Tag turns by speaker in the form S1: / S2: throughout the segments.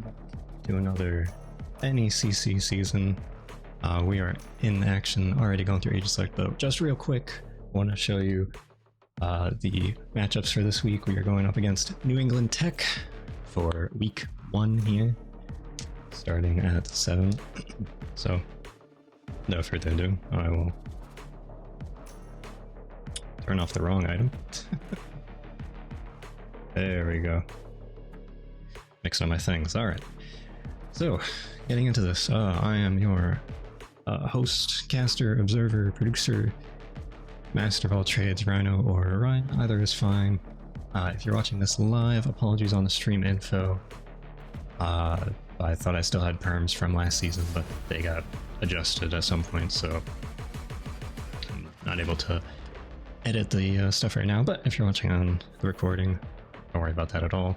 S1: back to another NECC season. We are in action, already going through Age Select, but just real quick, I want to show you the matchups for this week. We are going up against New England Tech for week 1 here, starting at 7. So, no further ado, I will turn off the wrong item. There we go. Mixing up my things. Alright. So, getting into this, I am your host, caster, observer, producer, master of all trades, Rhino or Ryan. Either is fine. If you're watching this live, apologies on the stream info. I thought I still had perms from last season, but they got adjusted at some point, so I'm not able to edit the stuff right now. But if you're watching on the recording, don't worry about that at all.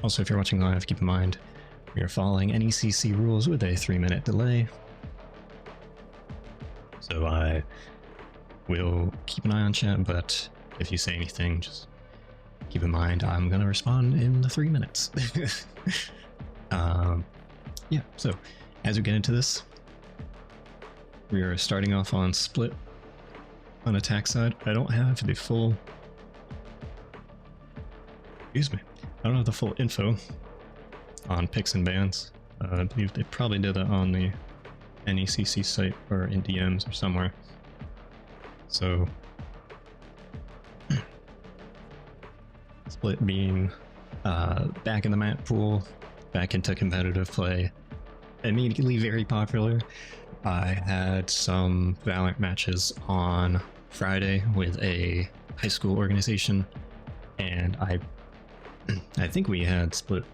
S1: Also, if you're watching live, keep in mind we are following NECC rules with a 3-minute delay. So I will keep an eye on chat, but if you say anything, just keep in mind I'm gonna respond in the 3 minutes. Yeah, so as we get into this, we are starting off on split on attack side. I don't have the full... Excuse me. I don't have the full info on picks and bans. I believe they probably did that on the NECC site or in DMs or somewhere. So, split being back in the map pool, back into competitive play, immediately very popular. I had some Valorant matches on Friday with a high school organization, and I think we had split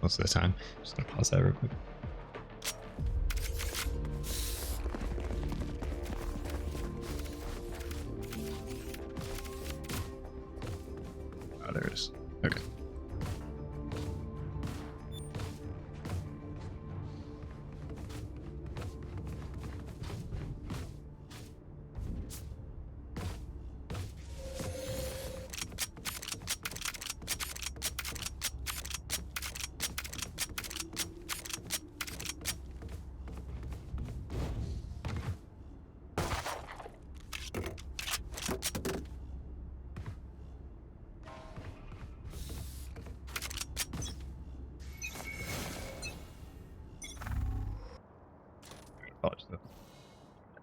S1: most of the time. Just gonna pause that real quick. Oh, there it is. Okay.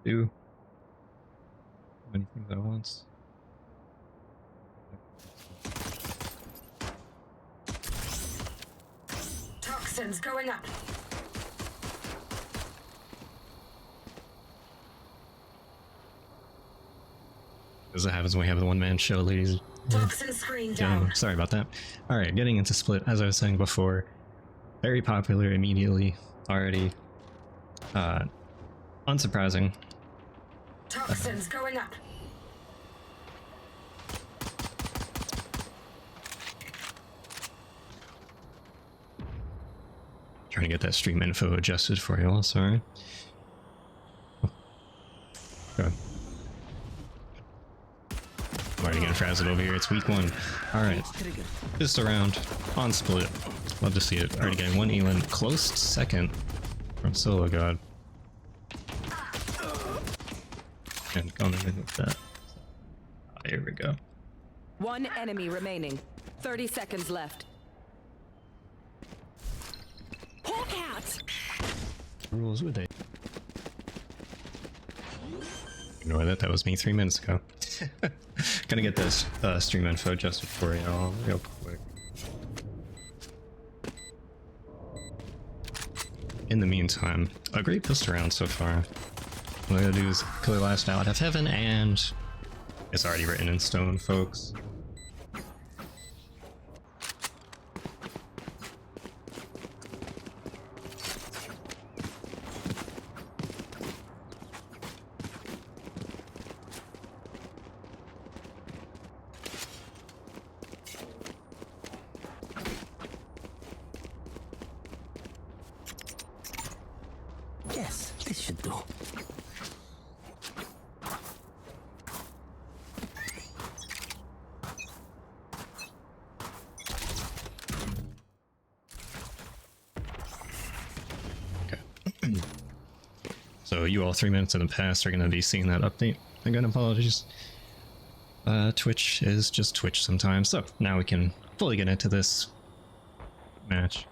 S1: Do many things at once.
S2: Toxins going up.
S1: As it happens when we have the one-man show, ladies.
S2: Toxin screen down.
S1: Sorry about that. Alright, getting into split, as I was saying before, very popular immediately, already. Unsurprising.
S2: Toxins going up.
S1: Trying to get that stream info adjusted for you all, sorry. Okay. I'm already getting frazzled over here, it's week 1. Alright, just around on split. Love to see it. Already getting 1 Elin, close second from sologod. And going in with that. Here we go.
S3: 1 enemy remaining. 30 seconds left. Hawk out!
S1: Rules with it. Ignore that, that was me 3 minutes ago. Gonna get this stream info adjusted for y'all real quick. In the meantime, a great pistol round so far. What I gotta do is kill the last out of heaven, and it's already written in stone, folks.
S4: Yes, this should do.
S1: So you all 3 minutes in the past are going to be seeing that update. Again, apologies. Twitch is just Twitch sometimes. So now we can fully get into this match.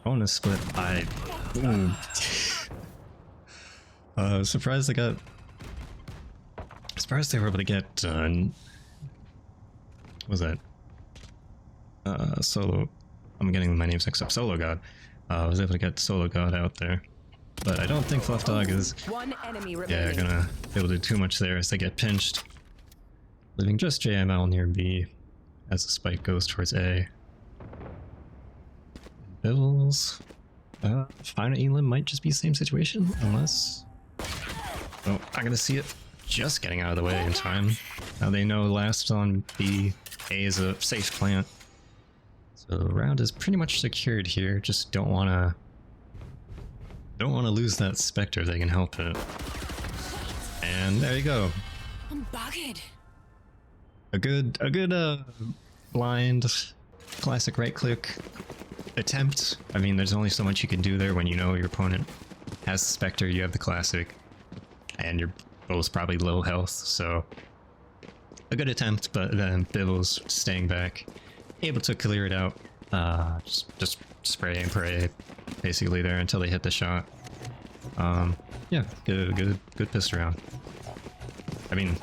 S1: Bonus split. Surprised they got. Surprised they were able to get. What was that? Solo. I'm getting my names mixed up. Sologod. I was able to get Sologod out there, but I don't think Fluff Dog is.
S3: One enemy remaining.
S1: Yeah, gonna be able to do too much there as they get pinched. Leaving just JML near B as the spike goes towards A. Bivvilz. Fine Elim might just be the same situation, unless. Oh, I'm gonna see it just getting out of the way in time. Now they know last on B, A is a safe plant. So the round is pretty much secured here. Just don't wanna lose that Spectre if they can help it. And there you go.
S3: I'm bugged.
S1: A good blind classic right click attempt. I mean, there's only so much you can do there when you know your opponent has Spectre, you have the classic, and you're both probably low health, so a good attempt, but then Bivvilz staying back, able to clear it out. Just spray and pray basically there until they hit the shot. Yeah, good pissed around. I mean,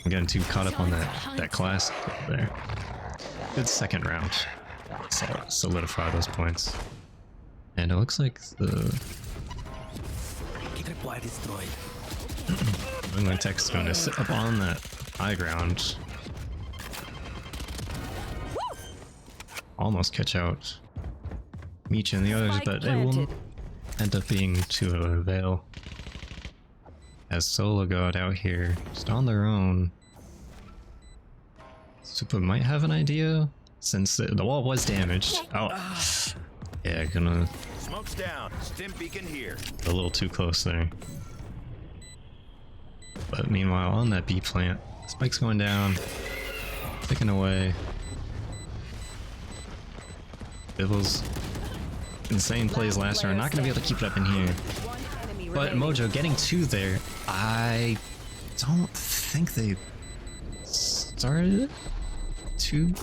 S1: I'm getting too caught up on that classic there. Good second round. So solidify those points. And it looks like the NECC is going to sit up on that high ground. Almost catch out Meech and the others, but it will end up being to avail. As sologod out here, just on their own. Supa might have an idea, since the wall was damaged. Oh, yeah, gonna.
S5: Smoke's down. Stim beacon here.
S1: A little too close there. But meanwhile, on that B plant, Spike's going down, ticking away. Bivvilz, insane plays last round. Not gonna be able to keep it up in here. But Mojo getting two there. I don't think they started two.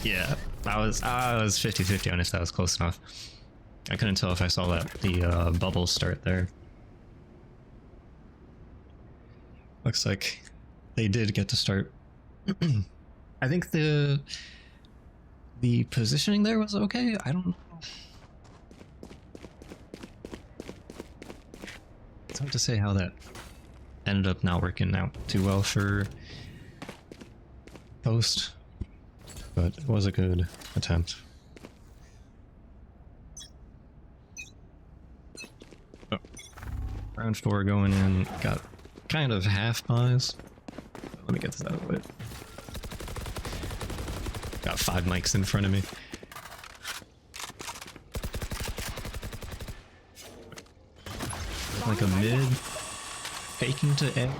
S1: Yeah, I was 50-50 on if that was close enough. I couldn't tell if I saw that the bubble start there. Looks like they did get to start. I think the positioning there was okay. I don't know. It's hard to say how that ended up not working out too well for Post, but it was a good attempt. Oh. Round 4 going in, got kind of half buys. Let me get this out of the way. Got 5 mics in front of me. Like a mid faking to A. I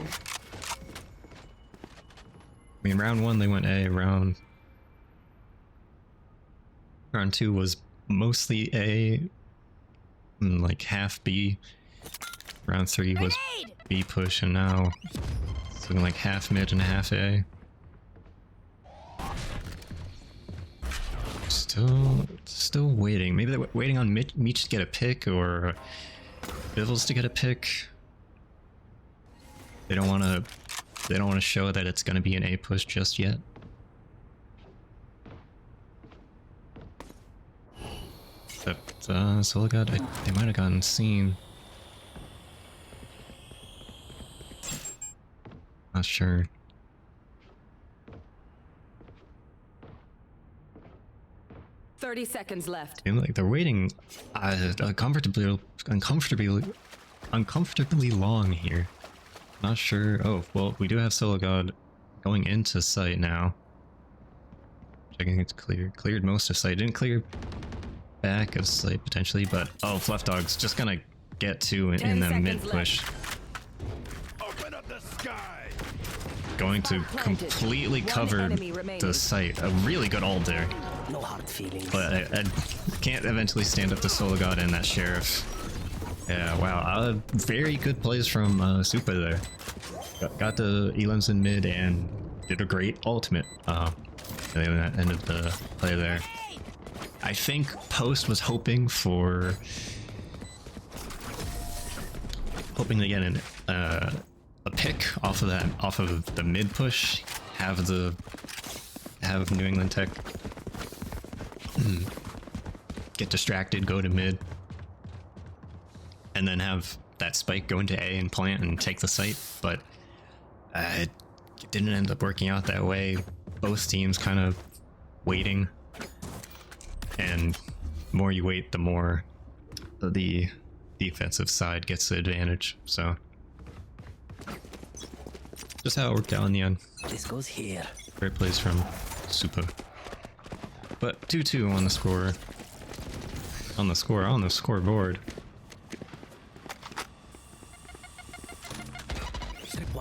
S1: mean, round 1 they went A. Round 2 was mostly A, and like half B. Round 3 was B push, and now it's looking like half mid and half A. Still waiting. Maybe they're waiting on Meech to get a pick, or Bivvilz to get a pick. They don't want to show that it's going to be an A push just yet. Except sologod, they might have gotten seen. Not sure.
S3: Seconds left.
S1: Seems like they're waiting uncomfortably long here. Not sure. Oh, well, we do have sologod going into site now. Checking it's clear. Cleared most of site. Didn't clear back of site potentially, but oh, Fluff Dog's just gonna get two in the mid push.
S5: Open up the sky.
S1: going to completely cover the site. A really good ult there.
S4: No hard feelings.
S1: But I can't eventually stand up to sologod and that sheriff. Yeah, wow. Very good plays from Super there. Got the elims in mid and did a great ultimate. That ended the play there. I think Post was hoping to get a pick off of the mid push, have New England Tech get distracted, go to mid, and then have that spike go into A and plant and take the site, but it didn't end up working out that way. Both teams kind of waiting, and the more you wait, the more the defensive side gets the advantage. So just how it worked out in the end.
S4: This goes here.
S1: Great plays from Super. But 2-2 on the score. On the scoreboard.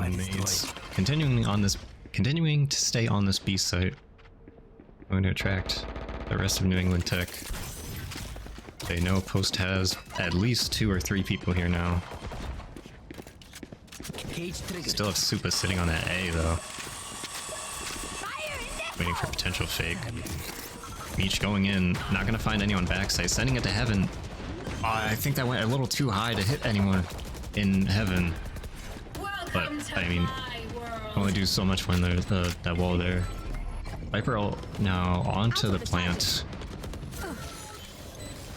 S1: Nades continuing to stay on this B site. I'm going to attract the rest of New England Tech. They know Post has at least 2 or 3 people here now. Still have Super sitting on that A though. Waiting for potential fake. Meech going in, not gonna find anyone backside, sending it to heaven. I think that went a little too high to hit anyone in heaven. But I mean, only do so much when there's that wall there. Viper now onto the plant.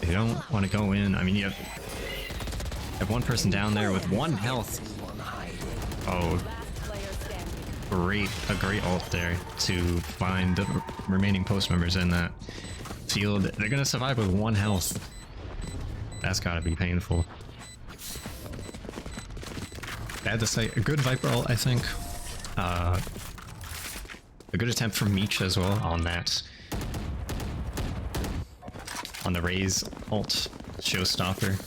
S1: They don't want to go in. I mean, you have one person down there with 1 health. Oh, a great ult there to find the remaining Post members in that field. They're gonna survive with 1 health. That's gotta be painful. Bad to say, a good Viper ult, I think. A good attempt from Meech as well on that. On the Raze ult, showstopper.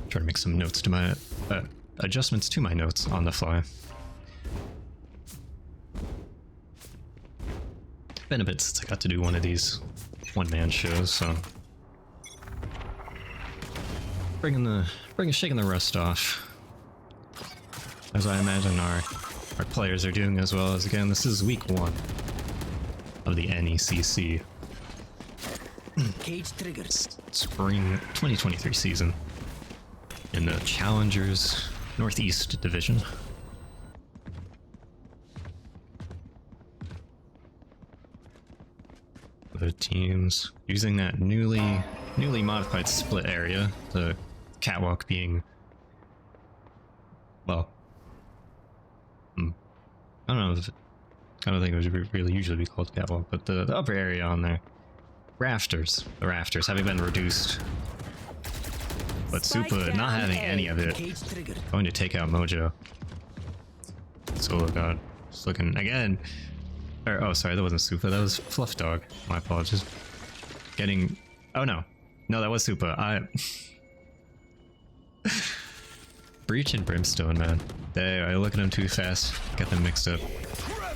S1: Try to make some notes to my adjustments to my notes on the fly. Been a bit since I got to do one of these one-man shows, so shaking the rust off, as I imagine our players are doing as well. As again, this is week 1 of the NECC
S4: Cage triggers.
S1: spring 2023 season in the Challengers Northeast Division. The teams using that newly modified split area, the catwalk being, well, I don't know, I don't think it would really usually be called catwalk, but the upper area on there, the rafters having been reduced, but Super not having any of it, going to take out Mojo. sologod, just looking again. Oh, sorry, that wasn't Super, that was Fluff Dog. My apologies. Getting... Oh, no. No, that was Super. Breach and Brimstone, man. I look at them too fast. Get them mixed up.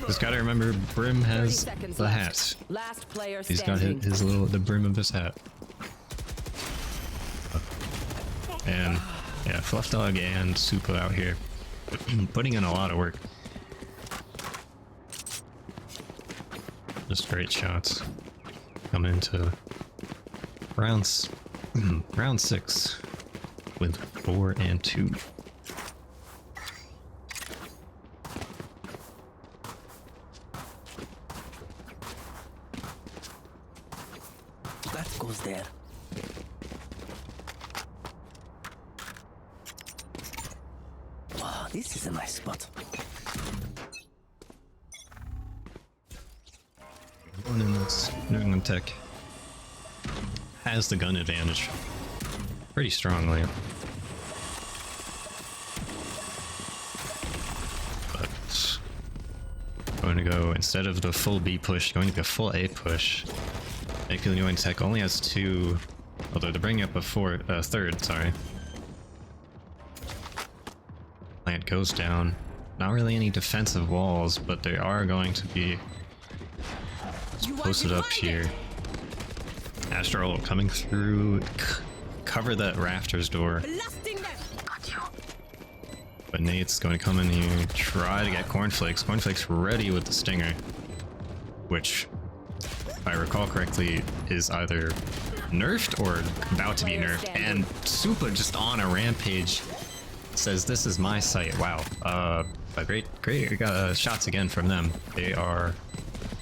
S1: Just gotta remember, Brim has the hat.
S3: Last player
S1: He's got his little... the brim of his hat. And, yeah, Fluff Dog and Super out here. Putting in a lot of work. Just great shots. Coming into round 6 with 4 and 2.
S4: That goes there. Wow, this is a nice spot.
S1: One in this New England Tech has the gun advantage pretty strongly. But Going to go, instead of the full B push, going to be a full A push. NECC only has 2, although they're bringing up a third, sorry. Plant goes down. Not really any defensive walls, but they are going to be posted up here. Astral coming through, cover that rafters door. But Nate's going to come in here, try to get Cornflakess. Cornflakess ready with the stinger, which, if I recall correctly, is either nerfed or about to be nerfed. And Supa just on a rampage says, "This is my site." Wow. But great. We got shots again from them. They're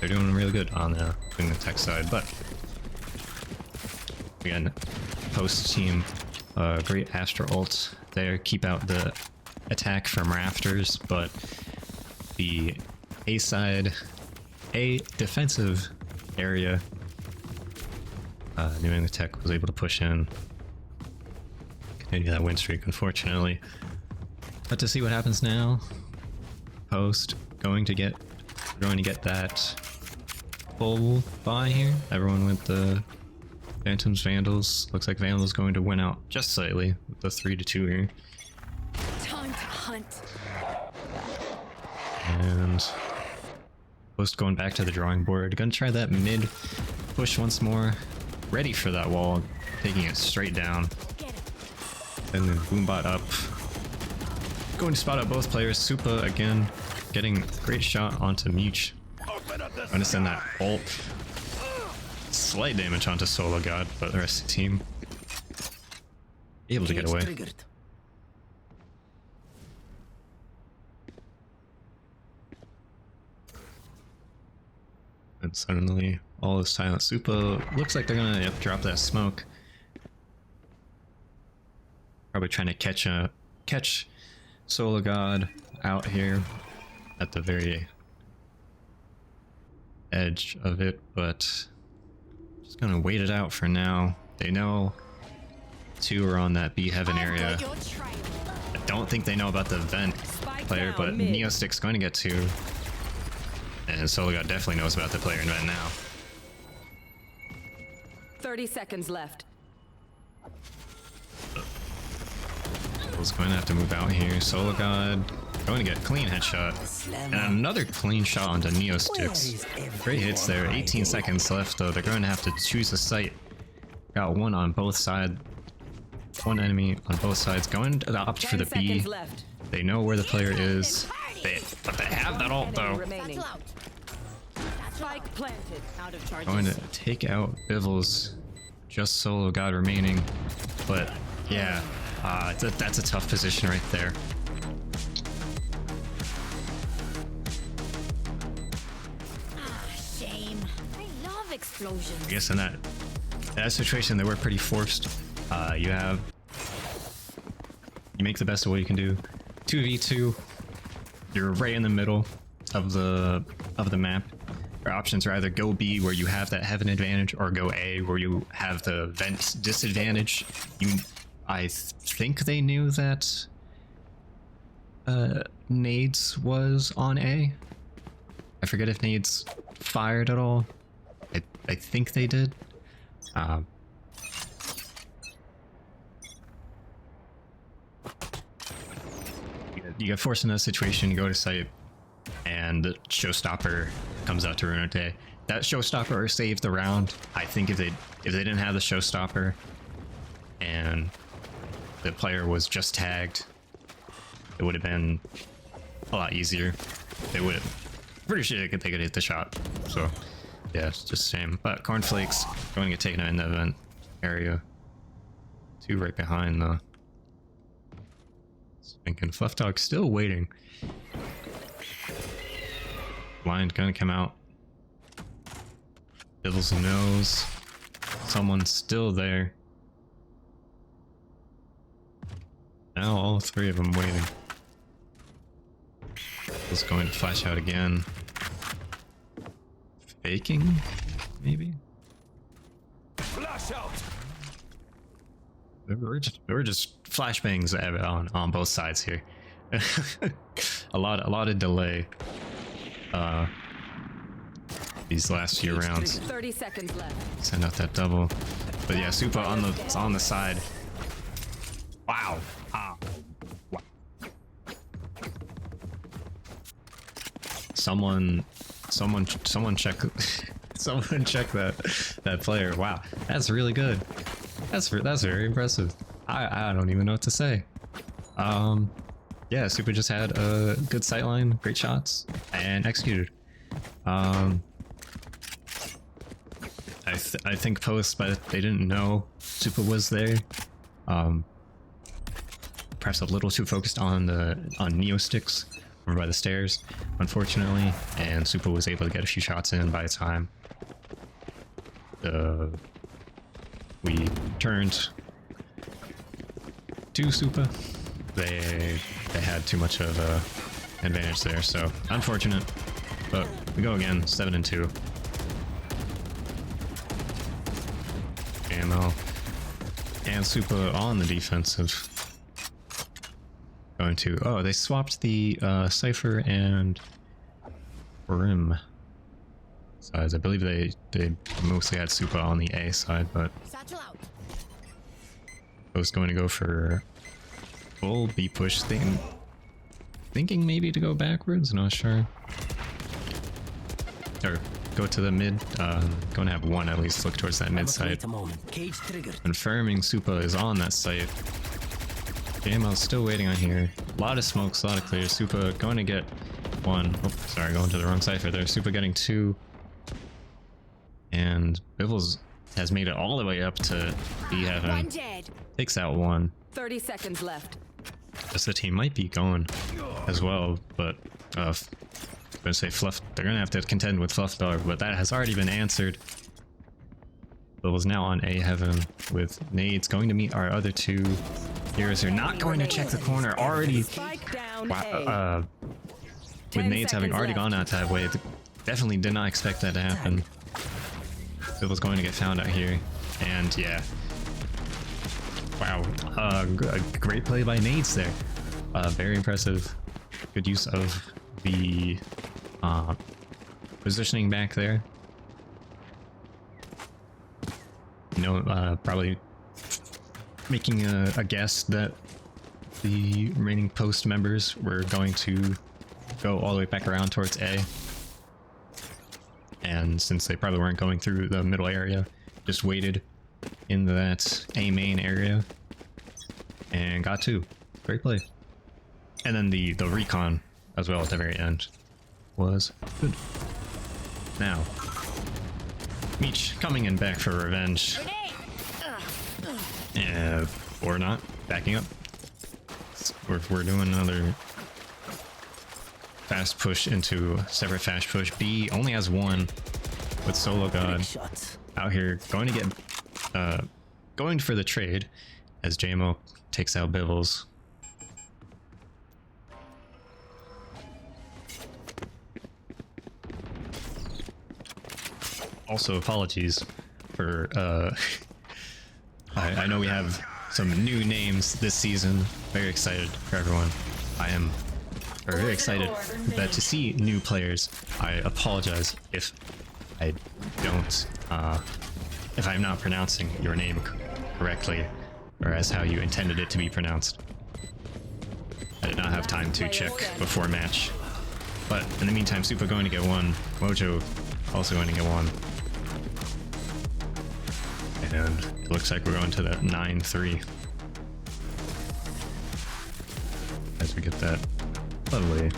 S1: doing really good on the tech side. But again, post team, great Astra ult there. Keep out the attack from rafters, but the A side, A defensive area, NECC was able to push in, continue that win streak, unfortunately. But to see what happens now, post going to get that full buy here. Everyone with the Phantoms, Vandals. Looks like Vandals going to win out just slightly with the 3-2 here.
S6: Time to hunt.
S1: And post going back to the drawing board. Gonna try that mid push once more. Ready for that wall, taking it straight down. And then Boombot up. Going to spot out both players. Supa again, getting a great shot onto Meech. Gonna send that ult. Slight damage onto sologod, but the rest of the team able to get away.
S4: Triggered.
S1: And suddenly, all is silent. Supa looks like they're gonna drop that smoke. Probably trying to catch sologod out here at the very edge of it, but just gonna wait it out for now. They know 2 are on that B heaven area. I don't think they know about the vent player, but NECC's going to get 2. And sologod definitely knows about the player in vent now.
S3: 30 seconds left.
S1: Bivvilz going to have to move out here. sologod going to get clean headshot. And another clean shot onto NECC. Great hits there. 18 seconds left though. They're going to have to choose a site. Got one on both sides. One enemy on both sides. Going to opt for the B. They know where the player is. But they have that ult though.
S3: Spike planted. Out of charges.
S1: Going to take out Bivvilz. Just sologod remaining. But yeah, that's a tough position right there.
S6: Shame. I love explosions.
S1: I guess in that situation they were pretty forced. You make the best of what you can do. 2v2. You're right in the middle of the map. Your options are either go B where you have that heaven advantage, or go A where you have the vent disadvantage. I think they knew that Nades was on A. I forget if Nades fired at all. I think they did. You get forced in a situation, you go to site, and the showstopper comes out to ruin a day. That showstopper saved the round. I think if they didn't have the showstopper and the player was just tagged, it would have been a lot easier. They would have, pretty sure they could hit the shot. So yeah, it's just the same. But Cornflakess going to get taken out in the event area. 2 right behind though. Thinking Fluff Dog still waiting. Blind gonna come out. Bivvilz knows someone's still there. Now all 3 of them waiting. Bivvilz going to flash out again. Faking, maybe?
S5: Flash out.
S1: We're just flashbangs on both sides here. a lot of delay. these last few rounds.
S3: 30 seconds left.
S1: Send out that double. But yeah, Supa on the side. Wow. Ah. Wow. Someone check someone check that player. Wow. That's really good. That's very impressive. I don't even know what to say. Yeah, Supa just had a good sightline, great shots, and executed. I think post, but they didn't know Supa was there. Perhaps a little too focused on Neo sticks over by the stairs, unfortunately, and Supa was able to get a few shots in by the time we turned to Supa. They had too much of a advantage there, so unfortunate. But we go again, 7-2. Ammo and Supa on the defensive. Going to they swapped the Cypher and Rim sides. I believe they mostly had Supa on the A side, but I was going to go for full B push thing, thinking maybe to go backwards, not sure. Or go to the mid, going to have one at least look towards that mid side. Confirming Supa is on that site. JML's still waiting on here. A lot of smokes, a lot of clears. Supa going to get one. Oh, sorry, going to the wrong cipher there. Supa getting two. And Bivvilz has made it all the way up to B heaven. Takes out one.
S3: 30 seconds left.
S1: Guess the team might be going as well, but I'm gonna say Fluff. They're gonna have to contend with Fluff Dog, but that has already been answered. Bivvilz now on A heaven with nades, going to meet our other two heroes. They're not going to check the corner already. Wow, with nades having already gone out that way, definitely did not expect that to happen. Bivvilz going to get found out here, and yeah. Wow, a great play by nades there. Very impressive. Good use of the positioning back there. You know, probably making a guess that the remaining post members were going to go all the way back around towards A. And since they probably weren't going through the middle area, just waited in that A main area and got two. Great play. And then the recon as well at the very end was good. Now, Meech coming in back for revenge. Or not. Backing up. We're doing another fast push into separate fast push. B only has one with sologod out here going to get going for the trade as JMO takes out Bivvilz. Also, apologies for I know we have some new names this season. Very excited for everyone. I am very excited that to see new players. I apologize if I don't if I'm not pronouncing your name correctly or as how you intended it to be pronounced. I did not have time to check before match. But in the meantime, Supa going to get one. Mojo also going to get one. And it looks like we're going to that 9-3. As we get that lovely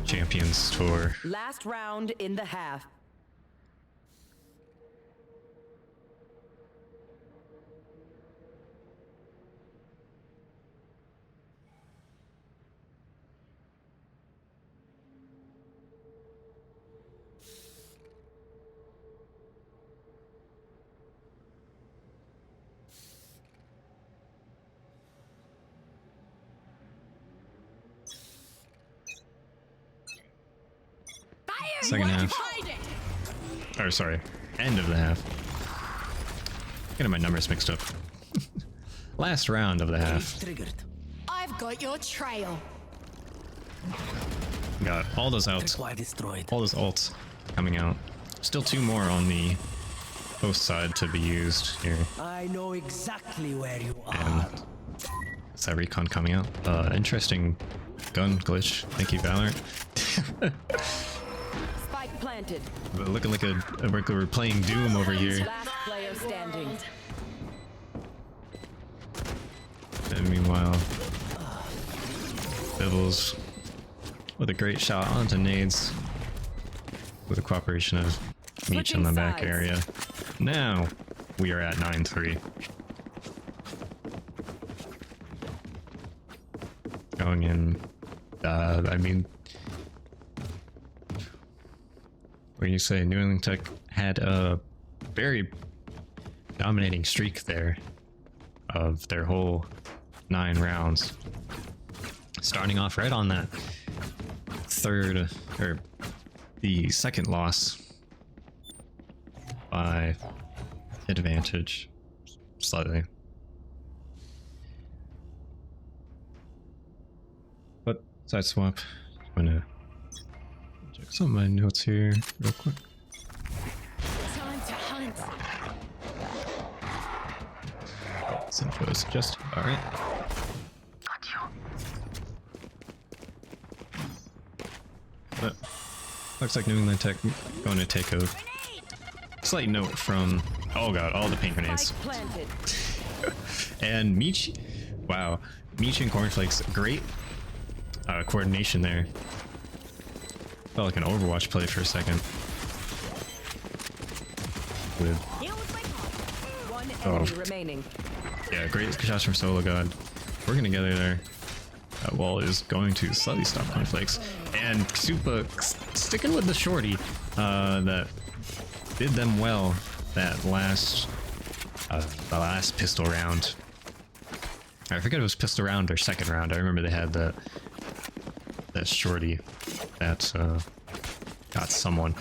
S1: Champions Tour.
S3: Last round in the half.
S1: Second half. Or sorry, end of the half. Getting my numbers mixed up. Last round of the half.
S6: I've got your trail.
S1: Got all those outs,
S4: Tripwire destroyed.
S1: all those ults coming out. Still 2 more on the post side to be used here.
S4: I know exactly where you are.
S1: And is that recon coming out? Interesting gun glitch. Thank you, Valorant.
S3: Spike planted.
S1: But looking like we're playing Doom over here.
S3: Last player standing.
S1: And meanwhile, Bivvilz with a great shot onto nades with the cooperation of Meech in the back
S3: sides.
S1: area. Now we are at 9-3. Going in, I mean, when you say New England Tech had a very dominating streak there of their whole 9 rounds, starting off right on that the second loss by advantage slightly. But side swap, I'm gonna check some of my notes here real quick.
S6: Time to hunt.
S1: This info is just alright. But looks like New England Tech going to take a slight note from, oh god, all the paint grenades.
S3: Spike planted.
S1: And Meech, wow, Meech and Cornflakess, great coordination there. Felt like an Overwatch play for a second. With,
S3: One
S1: Oh.
S3: enemy remaining.
S1: yeah, great shots from sologod. Working together there. That wall is going to slightly stop Cornflakess. And Supa sticking with the shorty that did them well that last the last pistol round. I forget if it was pistol round or second round. I remember they had that shorty that got someone.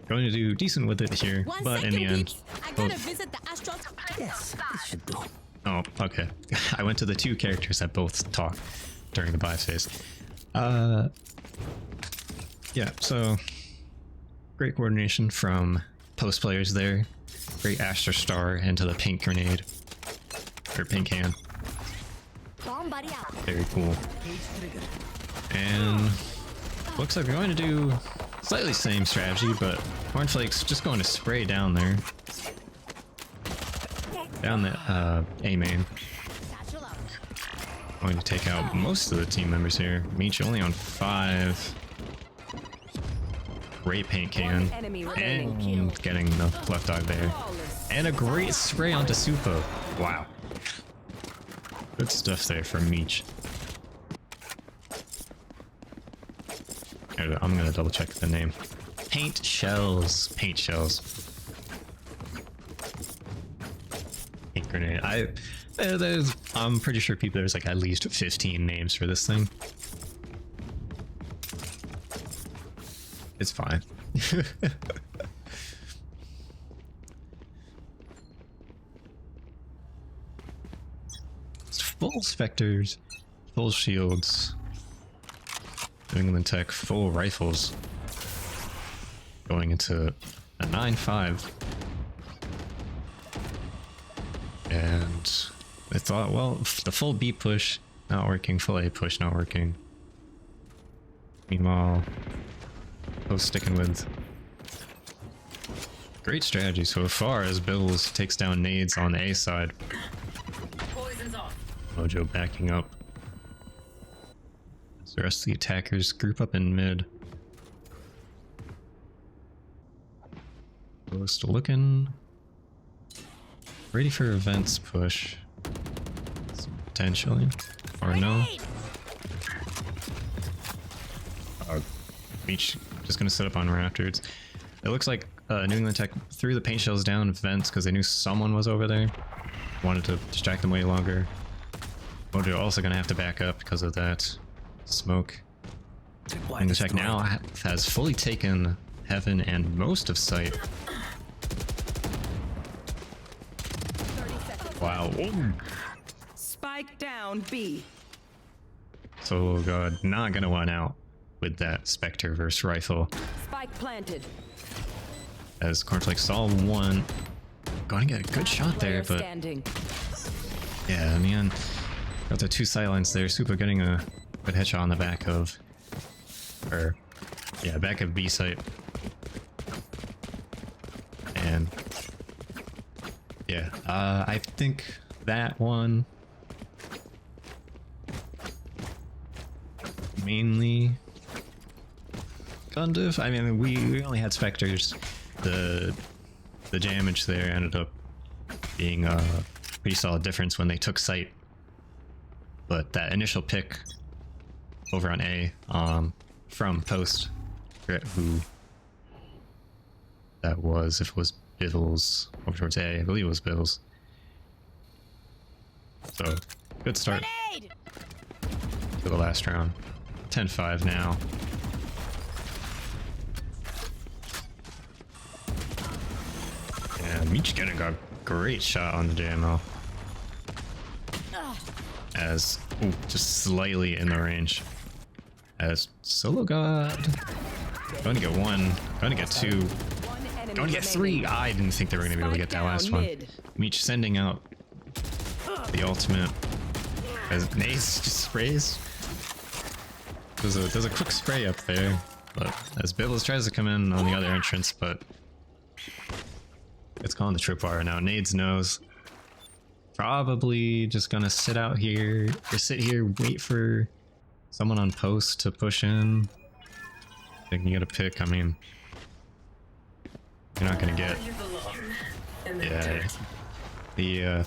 S1: Going to do decent with it here, but in the end,
S6: I gotta visit the Astros.
S4: Yes, this should do.
S1: oh, okay. I went to the 2 characters that both talk during the buy phase. Yeah, so great coordination from post players there. Great Astra Star into the pink grenade. Or pink hand.
S6: Bomb buddy out.
S1: Very cool. And looks like we're going to do slightly same strategy, but Cornflakes just going to spray down there. Down the A main.
S6: Satchel out.
S1: Going to take out most of the team members here. Meech only on 5. Great paint can.
S3: Enemy remaining.
S1: And getting the left eye there. And a great spray onto Supo. Wow. Good stuff there from Meech. Here, I'm gonna double check the name. Paint shells. Paint shells. Paint grenade. I'm pretty sure there's like at least 15 names for this thing. It's fine. It's full specters, full shields. New England Tech, full rifles. Going into a 9-5. And I thought, well, the full B push not working, full A push not working. Meanwhile, both sticking with great strategy so far as Bivvilz takes down nades on the A side.
S2: Poison's off.
S1: Mojo backing up. As the rest of the attackers group up in mid. Ghost looking ready for events push. Potentially. Or no. Meech just gonna set up on Raptors. It looks like New England Tech threw the paint shells down vents because they knew someone was over there. Wanted to distract them way longer. Mojo also gonna have to back up because of that smoke. New England Tech now has fully taken Heaven and most of Sight. Wow.
S3: Spike down B.
S1: sologod not gonna want out with that Spectre versus rifle.
S3: Spike planted.
S1: As Cornflakess saw one, going to get a good shot there, but
S3: Standing.
S1: yeah, in the end, got the two sidelines there. Super getting a good headshot on the back of, or yeah, back of B site, and yeah, I think that one mainly kind of. I mean, we only had Spectres. The damage there ended up being a pretty solid difference when they took site, but that initial pick over on A from post, I forget who that was, if it was Bivvilz over towards A, I believe it was Bivvilz. So good start to the last round. 10-5 now. Yeah, Meech getting a great shot on the JML. As, ooh, just slightly in the range. As sologod going to get one, going to get two, going to get three. I didn't think they were going to be able to get that last one. Meech sending out the ultimate as Nace just sprays. There's a quick spray up there, but as Bivvilz tries to come in on the other entrance, but it's calling the tripwire now. Nades knows. Probably just gonna sit out here, or sit here, wait for someone on post to push in. They can get a pick. I mean, you're not gonna get. Yeah,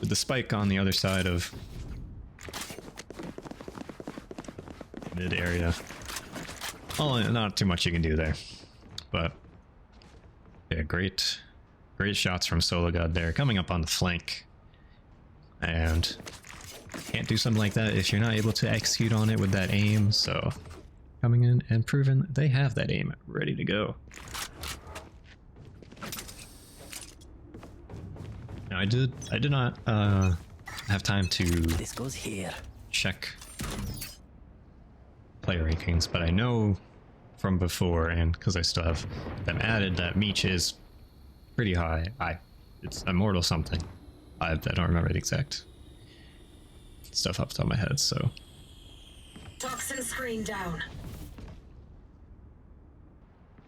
S1: the spike on the other side of mid area. Oh, not too much you can do there, but yeah, great shots from sologod there, coming up on the flank, and can't do something like that if you're not able to execute on it with that aim. So coming in and proving they have that aim ready to go. Now I did not have time to
S4: This goes here.
S1: check player rankings, but I know from before, and because I still have them added, that Meech is pretty high. It's immortal something. I don't remember the exact stuff off the top of my head, so.
S2: Toxin screen down.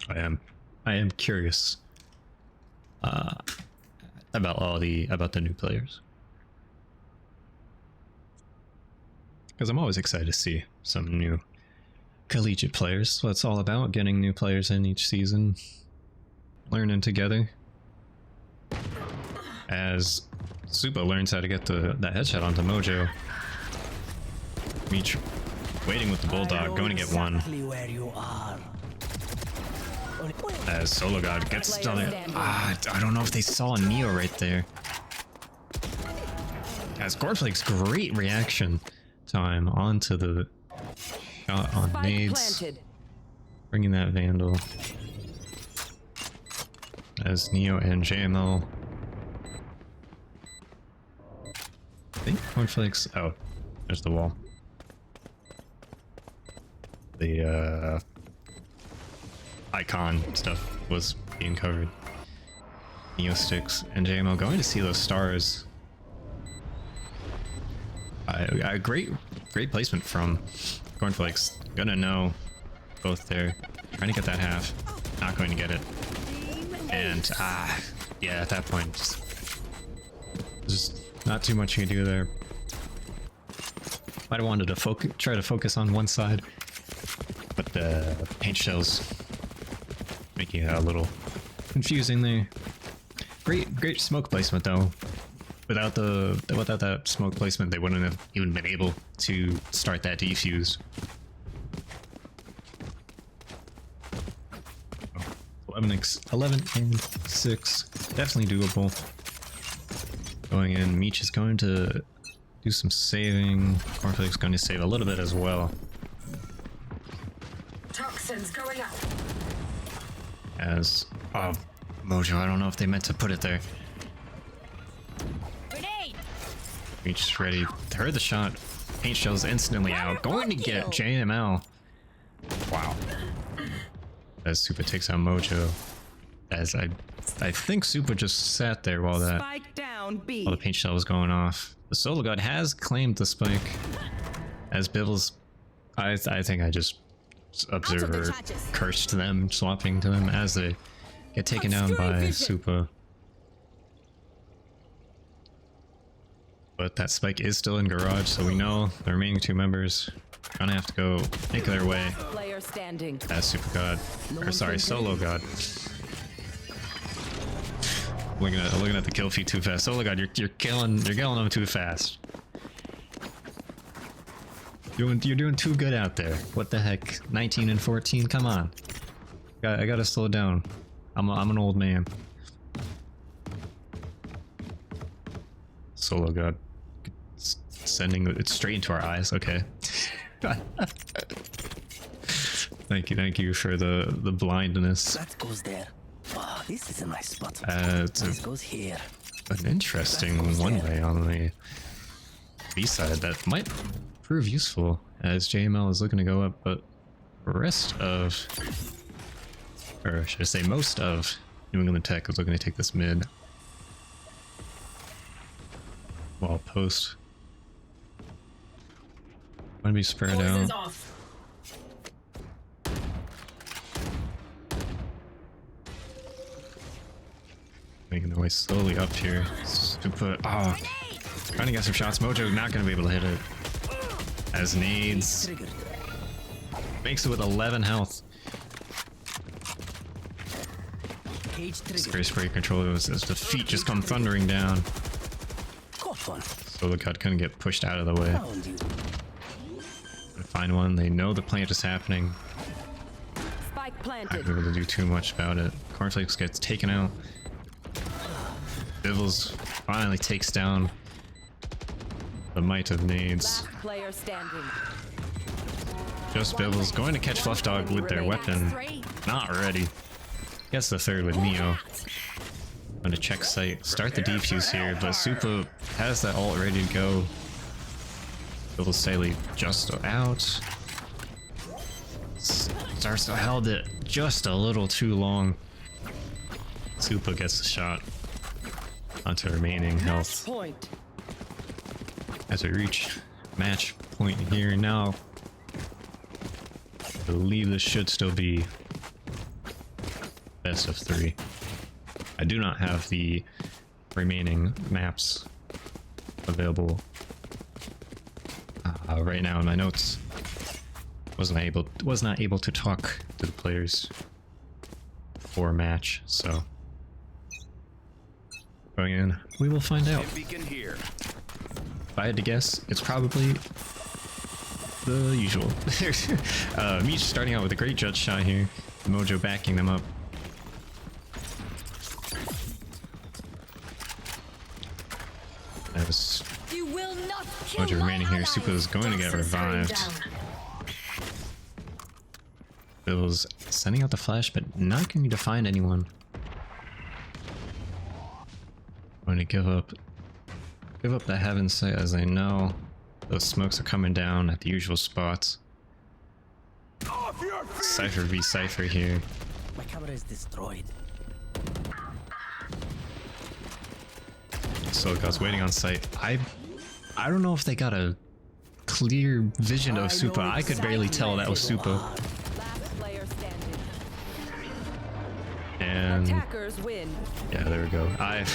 S1: I am curious about the new players, because I'm always excited to see some new collegiate players. So it's all about getting new players in each season, learning together. As Supa learns how to get that headshot onto Mojo. Meech waiting with the bulldog, going to get one.
S4: Where you are.
S1: As sologod gets done it. I don't know if they saw a Neo right there. As Cornflakess, great reaction time onto the shot on nades. Bringing that Vandal. As Neo and JML. I think Cornflakess. Oh, there's the wall. The icon stuff was being covered. Neo sticks and JML going to see those stars. Great placement from Cornflakess. Gonna know both there. Trying to get that half. Not going to get it. And yeah, at that point, just not too much you can do there. Might have wanted to try to focus on one side, but the paint shells making it a little confusing there. Great smoke placement though. Without that smoke placement, they wouldn't have even been able to start that defuse. 11 and 6, definitely doable. Going in, Meech is going to do some saving. Cornflakess is going to save a little bit as well.
S2: Toxins going up.
S1: As Mojo, I don't know if they meant to put it there.
S6: Grenade!
S1: Meech is ready. Heard the shot. paint shell's instantly out. Going to get JML. Wow. As Super takes out Mojo. As I think Super just sat there while
S3: Spike down B.
S1: the paint shell was going off. The sologod has claimed the spike. As Bivvilz, I think I just observer cursed them, swapping to them as they get taken down by Super. But that spike is still in garage, so we know the remaining two members are gonna have to go make their way
S3: Player standing.
S1: as Super God, or sorry, Solo God. Looking at the kill feed too fast. Solo God, you're killing them too fast. You're doing too good out there. What the heck? 19 and 14. Come on. I gotta slow down. I'm an old man. Solo God. Sending it straight into our eyes. Okay. Thank you for the blindness.
S4: That goes there. Oh, this is a nice spot.
S1: This
S4: goes here.
S1: An interesting one-way on the B side that might prove useful as JML is looking to go up, but the rest of, or should I say most of, New England Tech is looking to take this mid. While post going to be spread out.
S2: Poison's off.
S1: Making their way slowly up here. Super, trying to get some shots. Mojo not going to be able to hit it. As nades. Makes it with 11 health. Spray spray controller as the feet just come thundering down. So the cut couldn't get pushed out of the way. Find one. They know the plant is happening.
S3: Spike
S1: Not
S3: planted.
S1: able to do too much about it. Cornflakess gets taken out. Bivvilz finally takes down the might of nades.
S3: Last player standing.
S1: Just Bivvilz going to catch Fluff Dog with their weapon. Not ready. Gets the third with Neo. Going to check site. Start the defuse here, but Super has that ult ready to go. Bivvilz Saley just out. Starts to held it just a little too long. Super gets the shot onto remaining health.
S3: Point.
S1: As we reach match point here now, I believe this should still be best of 3. I do not have the remaining maps available right now in my notes. Was not able to talk to the players before match, so going in, we will find out. If I had to guess, it's probably the usual. Meech starting out with a great judge shot here. Mojo backing them up. As
S6: You will not kill
S1: Mojo remaining here,
S6: my
S1: Super is going to get
S2: Toxin screen
S1: revived.
S2: down.
S1: Bivvilz sending out the flash, but not going to find anyone. Going to give up the heaven sight as they know those smokes are coming down at the usual spots. Cypher v Cypher here.
S4: My camera is destroyed.
S1: So guys waiting on site. I don't know if they got a clear vision of Super. I could barely tell that was Super.
S3: Last player standing.
S1: And
S3: Attackers win.
S1: yeah, there we go. I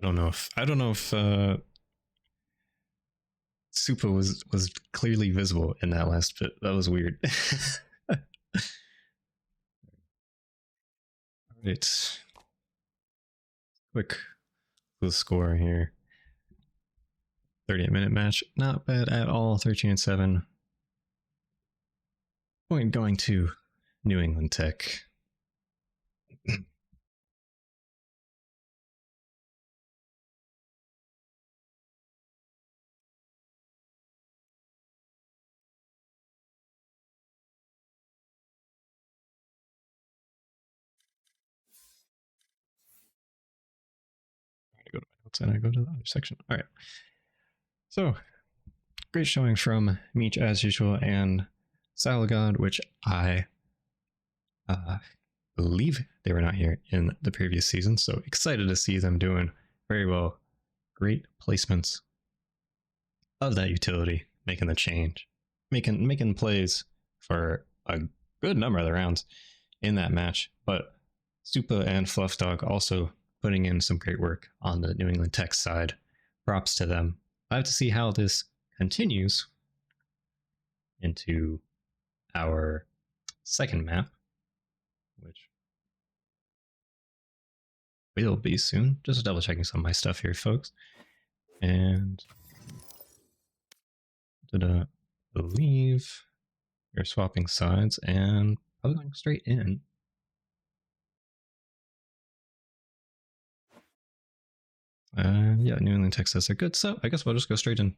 S1: don't know if Super was clearly visible in that last bit. That was weird. Alright. Quick score here. 38-minute match. Not bad at all. 13-7. Point going to New England Tech. notes and I go to the other section. All right. So, great showing from Meech as usual and sologod, which I believe they were not here in the previous season. So excited to see them doing very well. Great placements of that utility, making the change, making plays for a good number of the rounds in that match. But Stupa and Fluffdog also putting in some great work on the New England Tech side. Props to them. I have to see how this continues into our second map, which will be soon. Just double checking some of my stuff here, folks. And did I believe you're swapping sides and probably going straight in. Yeah, New England Tech says they're good, so I guess we'll just go straight in.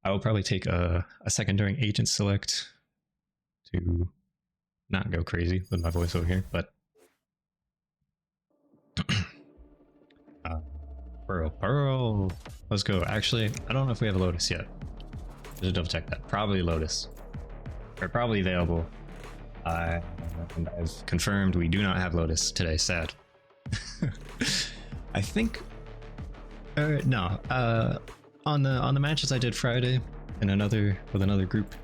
S1: I will probably take a second during agent select to not go crazy with my voice over here, but Pearl, let's go. Actually, I don't know if we have a Lotus yet. Just double check that. Probably Lotus. They're probably available. And I've confirmed we do not have Lotus today. Sad. I think. No. On the matches I did Friday in with another group,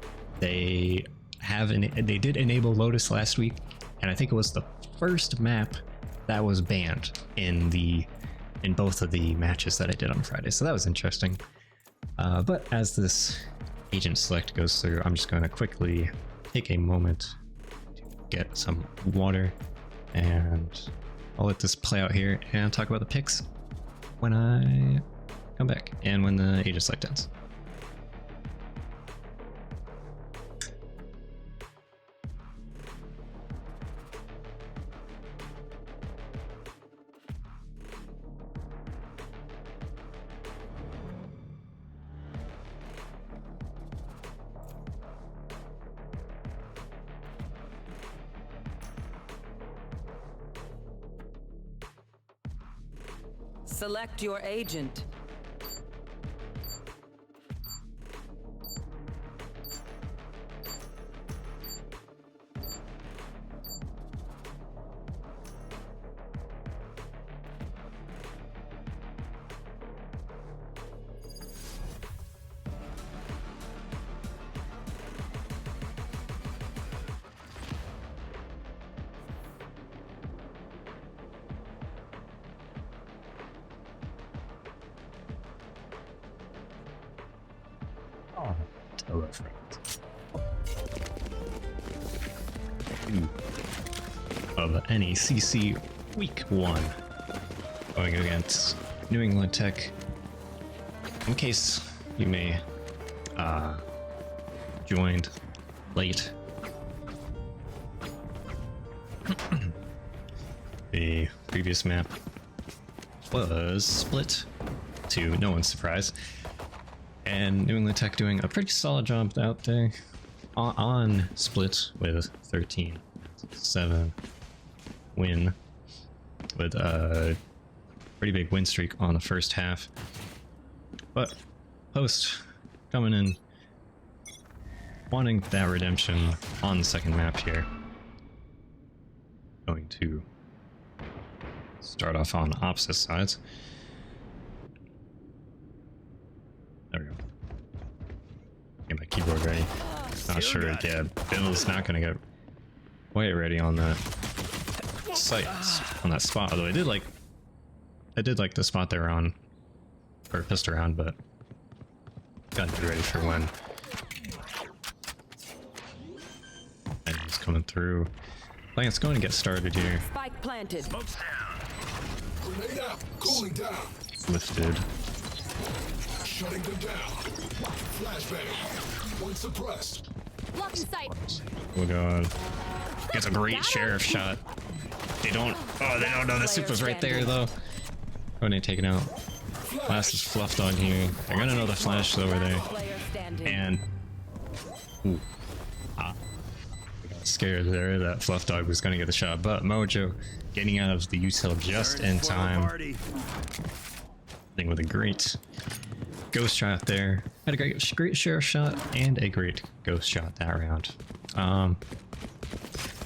S1: they did enable Lotus last week, and I think it was the first map that was banned in both of the matches that I did on Friday. So that was interesting. But as this agent select goes through, I'm just going to quickly take a moment to get some water, and I'll let this play out here and talk about the picks when I come back and when the agent select ends.
S3: Select your agent. Of NECC Week 1, going against New England Tech. In case you may joined late, the previous map was split to no one's surprise, and New England Tech doing a pretty solid job out there on split with 13-7 win, with a pretty big win streak on the first half. But Post coming in wanting that redemption on the second map here. Going to start off on opposite sides. There we go. Get my keyboard ready. Not sure. Yeah, Bivvilz not gonna get quite ready on that site, on that spot. Although I did like the spot they were on, or pissed around, but gotta get ready for when. And he's coming through. Like it's going to get started here. Spike planted.
S5: Smoke's down.
S7: Grenade out. Cooling down.
S1: Lifted.
S7: Shutting them down. Flashbang. One suppressed.
S6: Blocking sight.
S1: Oh my god. Gets a great sheriff shot. They don't know the Supa's right there though. Oh, they taken out. Last is Fluffdog here. They're gonna know the flash is over there. And ooh. I got scared there that Fluffdog was gonna get the shot, but Mojo getting out of the util just in time.
S3: thing with a great ghost shot there. Had a great sheriff shot and a great ghost shot that round.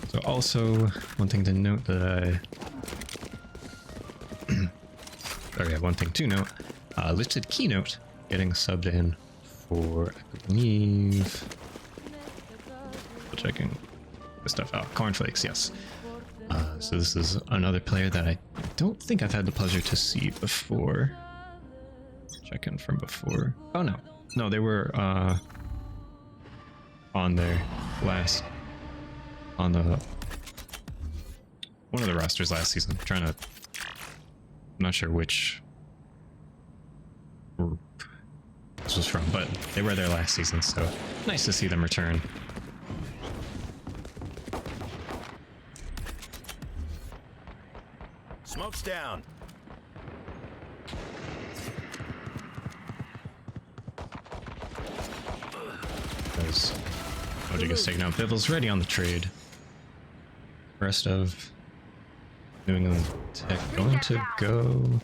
S3: So also one thing to note that one thing to note, LiftedKeyNote getting subbed in for, I believe, checking this stuff out. Cornflakess, yes. So this is another player that I don't think I've had the pleasure to see before. Check in from before. Oh no, no, they were on their last, on the one of the rosters last season. I'm trying to, I'm not sure which group this was from, but they were there last season, so nice to see them return.
S5: Smoke's down.
S3: As Mojo gets taken out, Bivvilz ready on the trade. Rest of New England Tech going to go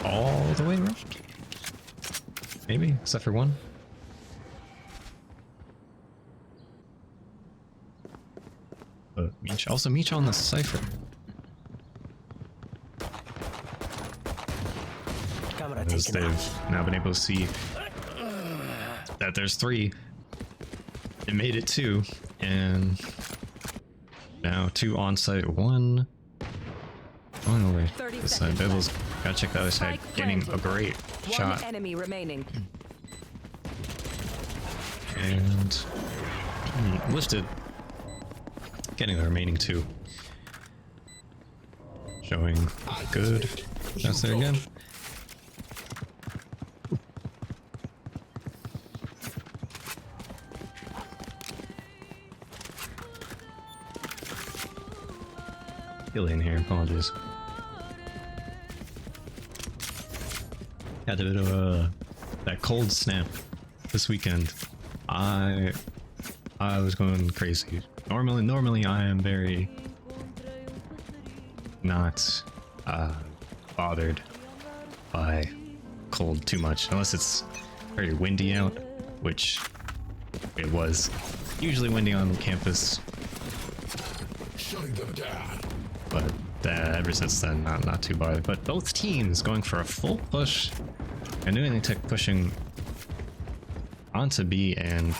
S3: all the way around? Maybe, except for one. But Meech, also Meech on the Cypher. As they've now been able to see that there's 3. It made it 2, and now 2 on site, 1 going over this side. Bivvilz gotta check the other side, getting a great shot.
S6: One enemy remaining.
S3: And Lifted getting the remaining 2. Showing good. That's there again. In here, apologies. Had a bit of that cold snap this weekend. I was going crazy. Normally I am very not bothered by cold too much, unless it's very windy out, which it was usually windy on campus.
S7: Shutting them down.
S3: But ever since then, not too bothered. But both teams going for a full push, and New England Tech pushing onto B and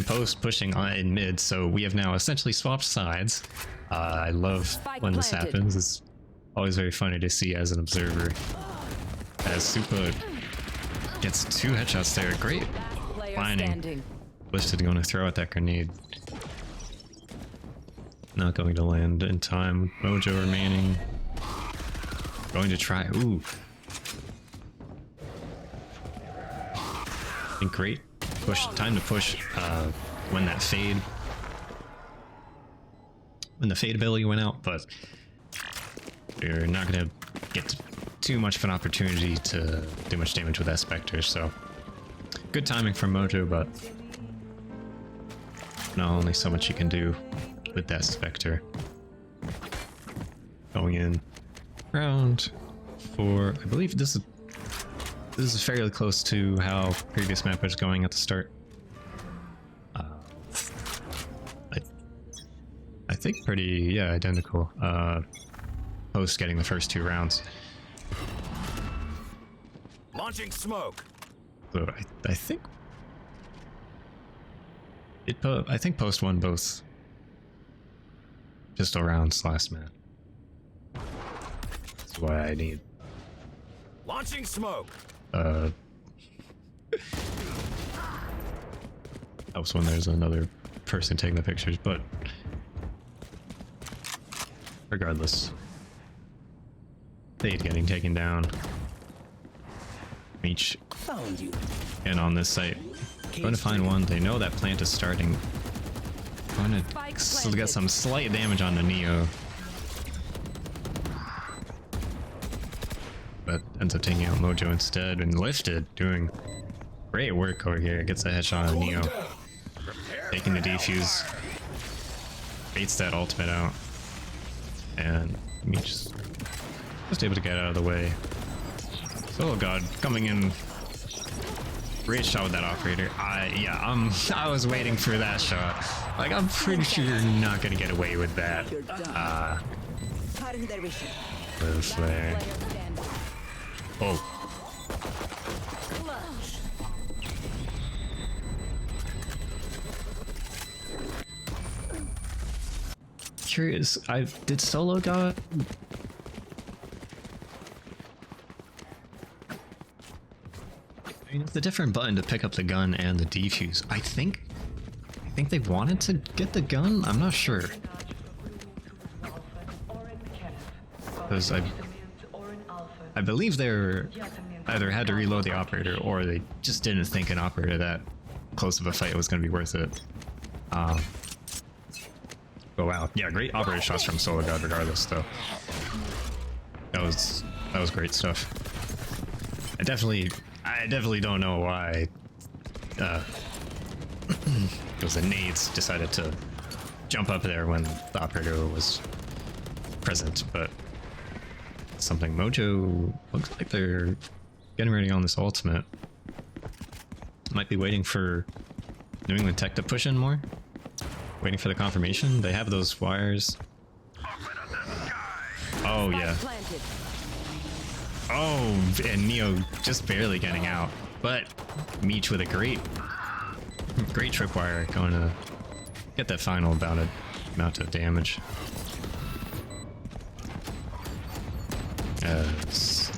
S3: post pushing on in mid. So we have now essentially swapped sides. I love when this happens. It's always very funny to see as an observer. As Supa gets 2 headshots there, great finding. Lifted going to throw out that grenade. Not going to land in time. Mojo remaining. Going to try. Ooh. I think great push. Time to push when that fade. When the fade ability went out, but you're not going to get too much of an opportunity to do much damage with that Spectre, so good timing from Mojo, but not only so much you can do with that Spectre. Going in round 4. I believe this is fairly close to how previous map was going at the start. I think pretty identical. Post getting the first 2 rounds.
S5: Launching smoke.
S3: So I think I think Post won both pistol rounds last map. That's why I need
S5: Launching smoke.
S3: helps when there's another person taking the pictures, but regardless, Fade getting taken down. Meech
S4: Found you.
S3: and on this site, going to find one. They know that plant is starting. Going to get some slight damage on the Neo, but ends up taking out Mojo instead. And Lifted doing great work over here. Gets a headshot on Neo, taking the defuse, baits that ultimate out, and Meech Just able to get out of the way. Sologod coming in. Great shot with that operator. I was waiting for that shot. Like, I'm pretty sure you're not gonna get away with that. This there. Oh. Curious, did sologod? I mean, it's a different button to pick up the gun and the defuse. I think they wanted to get the gun? I'm not sure. Because I believe they're either had to reload the operator or they just didn't think an operator that close of a fight was going to be worth it. Oh wow, yeah, great operator shots from sologod regardless though. That was great stuff. I definitely don't know why it was the nades decided to jump up there when the operator was present, but something Mojo looks like they're getting ready on this ultimate. Might be waiting for New England Tech to push in more. Waiting for the confirmation. They have those wires. Oh yeah. Oh, and Neo just barely getting out, but Meech with a great tripwire going to get that final amount of damage.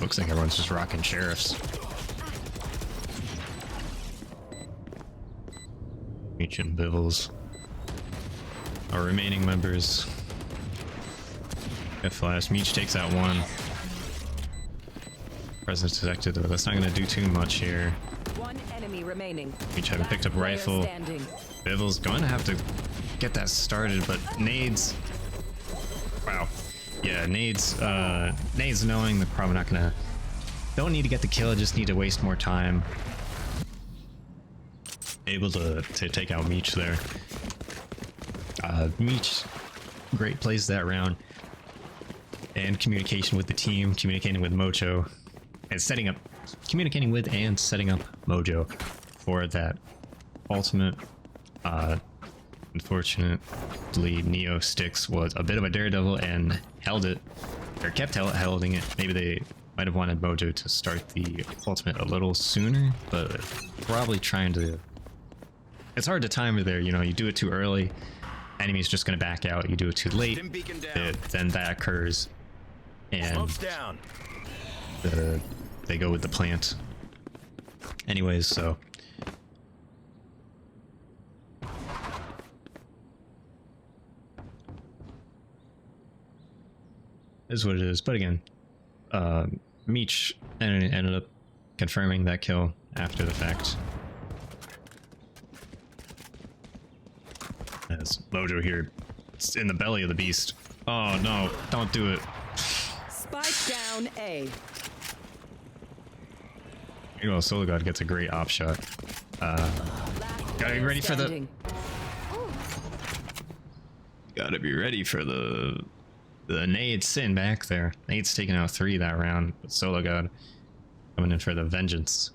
S3: Looks like everyone's just rocking sheriffs. Meech and Bivvilz. Our remaining members get flashed. Meech takes out one. Presence detected, but that's not going to do too much here.
S6: One enemy remaining.
S3: Meech having picked up rifle. Bivvilz going to have to get that started, but nades. Wow. Yeah, nades knowing they're probably not going to. Don't need to get the kill, just need to waste more time. Able to take out Meech there. Meech, great plays that round. And communication with the team, communicating with Mojo, and communicating with and setting up Mojo for that ultimate. Unfortunately, Neo Sticks was a bit of a daredevil and held it, or kept holding it. Maybe they might have wanted Mojo to start the ultimate a little sooner, but probably trying to. It's hard to time it there, you know, you do it too early, enemy's just going to back out. You do it too late, then that occurs, and they go with the plant. Anyways, so is what it is. But again, Meech ended up confirming that kill after the fact. As Mojo here, it's in the belly of the beast. Oh no, don't do it.
S6: Spike down A.
S3: You know, sologod gets a great op shot. Gotta be ready for the. Gotta be ready for the nade sin back there. Nade's taking out 3 that round, but sologod coming in for the vengeance.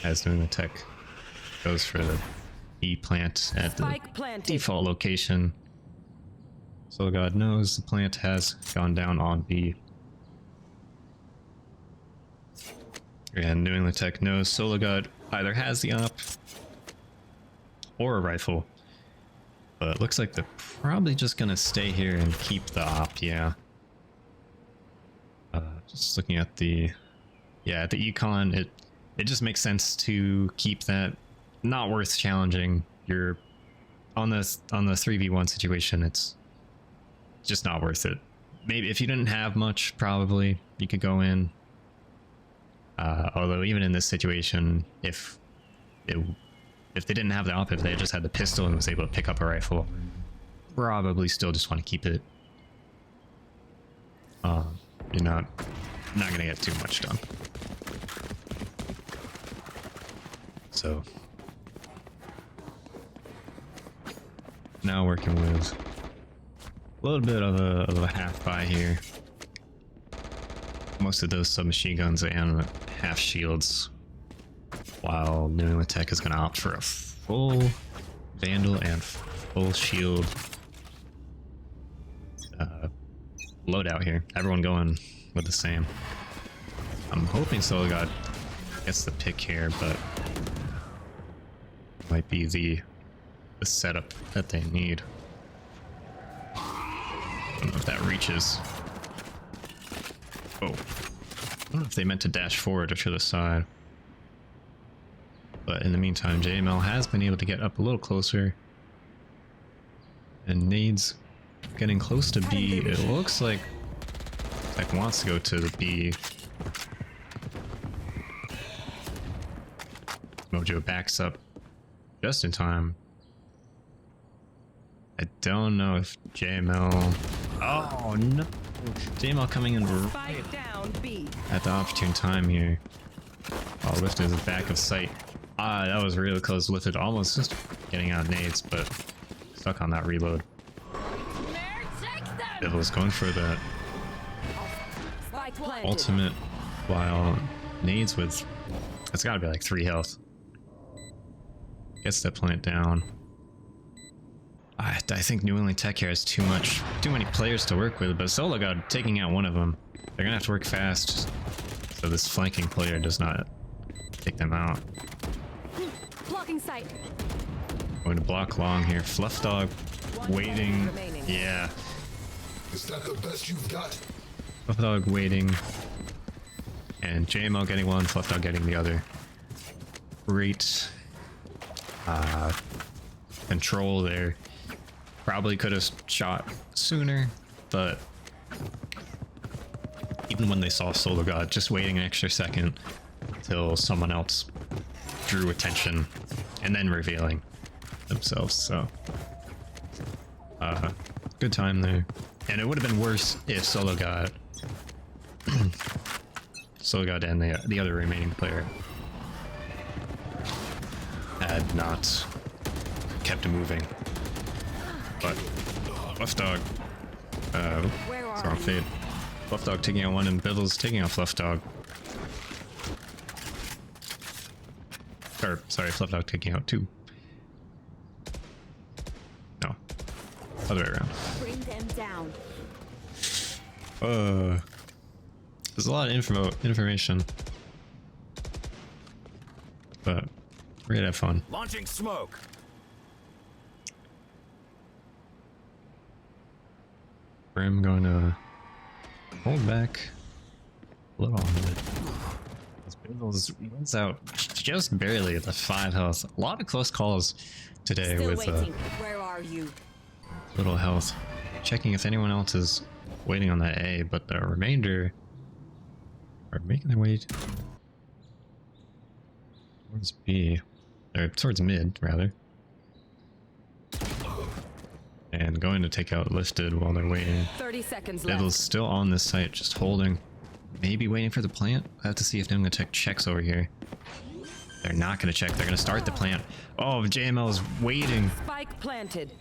S3: As doing the tech goes for the E plant at the default location. sologod knows the plant has gone down on B. And New England Tech knows sologod either has the op or a rifle. But it looks like they're probably just gonna stay here and keep the op, yeah. Just looking at the econ, it just makes sense to keep that. Not worth challenging. You're on the 3v1 situation, it's just not worth it. Maybe if you didn't have much, probably you could go in. Although even in this situation, if they didn't have the op, if they just had the pistol and was able to pick up a rifle, probably still just want to keep it. You're not gonna get too much done. So now working with a little bit of a half buy here. most of those submachine guns and half shields, while New England Tech is going to opt for a full Vandal and full shield loadout here. Everyone going with the same. I'm hoping sologod gets the pick here, but might be the setup that they need. I don't know if that reaches. Oh, I don't know if they meant to dash forward or to the side. But in the meantime, JML has been able to get up a little closer. And Nade's getting close to B. It looks like Tech wants to go to the B. Mojo backs up just in time. I don't know if JML... Oh no! JML coming in right
S6: Spike down B.
S3: at the opportune time here. Oh, Lifted is back of sight. Ah, that was really close. Lifted almost just getting out nades, but stuck on that reload. Bivvilz going for the
S6: Spike planted.
S3: ultimate, while nades with... It's gotta be like 3 health. Gets that plant down. I think New England Tech here has too many players to work with, but sologod taking out one of them. They're gonna have to work fast, so this flanking player does not take them out.
S6: Blocking sight.
S3: Going to block long here. Fluff Dog waiting.
S6: remaining.
S3: Yeah,
S7: Is that the best you've got?
S3: Fluff Dog waiting, and JML getting one, Fluff Dog getting the other. Great control there. Probably could have shot sooner, but even when they saw sologod, just waiting an extra second till someone else drew attention and then revealing themselves. So good time there. And it would have been worse if sologod and the other remaining player had not kept moving. But Fluff Dog it's wrong fade. Fluff Dog taking out one and Bivvilz taking out Fluff Dog. Or sorry, Fluff Dog taking out 2. No. Other way around.
S6: Bring them down.
S3: There's a lot of information. But we're gonna have fun.
S5: Launching smoke.
S3: I'm going to hold back a little on it. Bivvilz wins out just barely at the 5 health. A lot of close calls today
S6: Still
S3: with
S6: waiting. Where are you?
S3: little health. Checking if anyone else is waiting on that A, but the remainder are making their way towards B, or towards mid rather, and going to take out Lifted while they're waiting.
S6: 30 seconds
S3: Bivvilz
S6: left.
S3: still on this site, just holding, maybe waiting for the plant. I have to see if New England Tech checks over here. They're not going to check. They're going to start the plant. Oh, JML is waiting.
S6: Spike planted.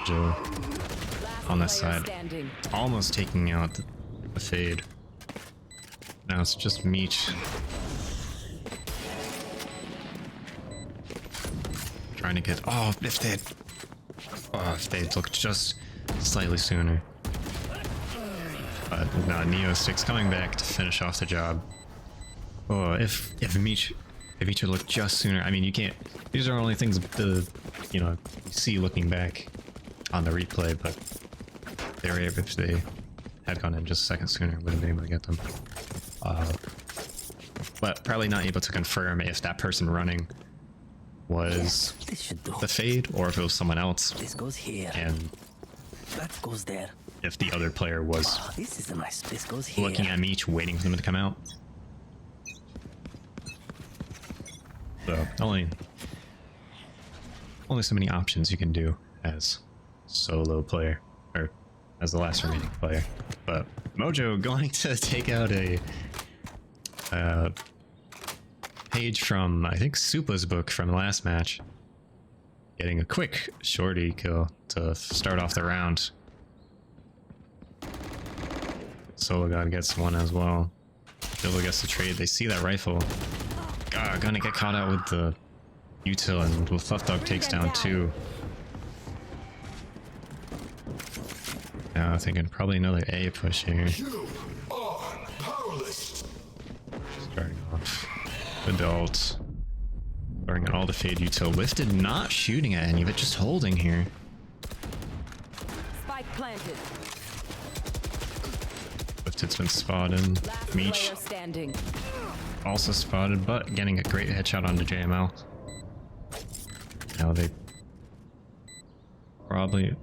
S3: Joe
S6: Last
S3: on this
S6: player
S3: side,
S6: standing.
S3: almost taking out the fade. Now it's just Meech trying to get... Oh, if they looked just slightly sooner. But no, Neo Sticks coming back to finish off the job. Oh, if Meech had looked just sooner, I mean, you can't... These are only things you see looking back on the replay, but they were able, if they had gone in just a second sooner, would have been able to get them. But probably not able to confirm if that person running was
S4: This should do.
S3: the fade or if it was someone else,
S4: This goes here.
S3: and
S4: That goes there.
S3: if the other player was
S4: Oh, this is a nice. This goes here.
S3: looking at Meech, waiting for them to come out. So only so many options you can do as solo player, or as the last remaining player. But Mojo going to take out a page from, I think, Supa's book from the last match. getting a quick shorty kill to start off the round. Sologod gets one as well. Bivvilz gets the trade. They see that rifle. God, gonna get caught out with the util, and LiftedKeyNote takes down 2. Now thinking probably another A push here.
S7: You are powerless.
S3: Starting off with the ult. Throwing in all the fade util. Lifted not shooting at any of it, just holding here.
S6: Spike planted.
S3: Lifted's been spotted.
S6: Last
S3: Meech
S6: player standing.
S3: also spotted, but getting a great headshot onto JML. Now they probably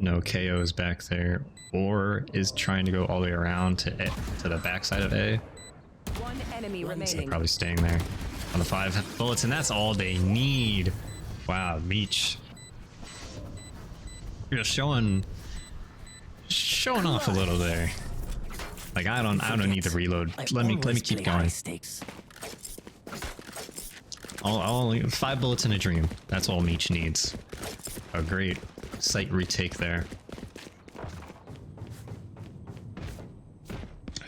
S3: no KOs back there, or is trying to go all the way around to the backside of A.
S6: One enemy
S3: So
S6: remaining.
S3: probably staying there on the 5 bullets, and that's all they need. Wow, Meech. You're just showing off a little there. Like I don't need the reload. Let me keep going. I'll 5 bullets in a dream. That's all Meech needs. A great site retake there.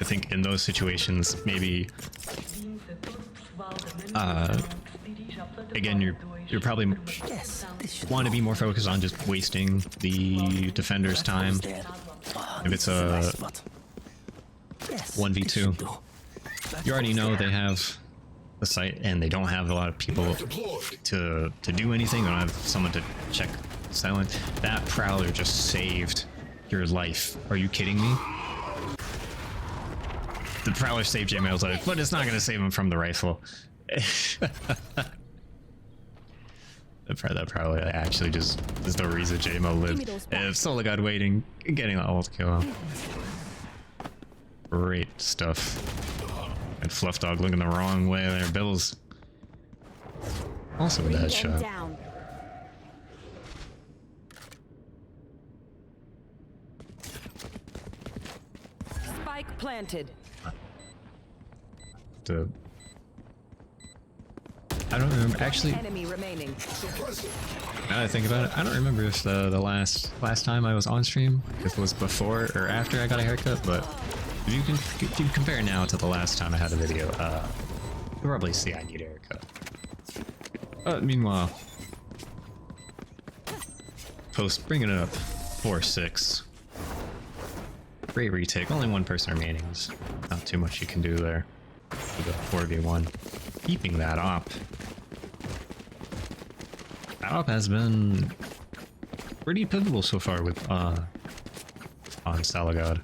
S3: I think in those situations, maybe again, you're probably want to be more focused on just wasting the defender's time. If it's a 1v2, you already know they have the site and they don't have a lot of people to do anything. They don't have someone to check silent. That prowler just saved your life. Are you kidding me? The prowler saved JML's life, but it's not going to save him from the rifle. That prowler actually just is the reason JML lived. If sologod waiting, getting the ult kill. Great stuff. And Fluff Dog looking the wrong way there. Bivvilz also with that shot.
S6: Down. Spike planted.
S3: I don't remember actually.
S6: Enemy remaining.
S3: Now that I think about it, I don't remember if the last time I was on stream, if it was before or after I got a haircut. But if you compare now to the last time I had a video, you'll probably see I need a haircut. Meanwhile, post bringing it up 4-6. Great retake. Only one person remaining. There's not too much you can do there. With a 4v1. Keeping that op. That op has been pretty pivotal so far with on sologod.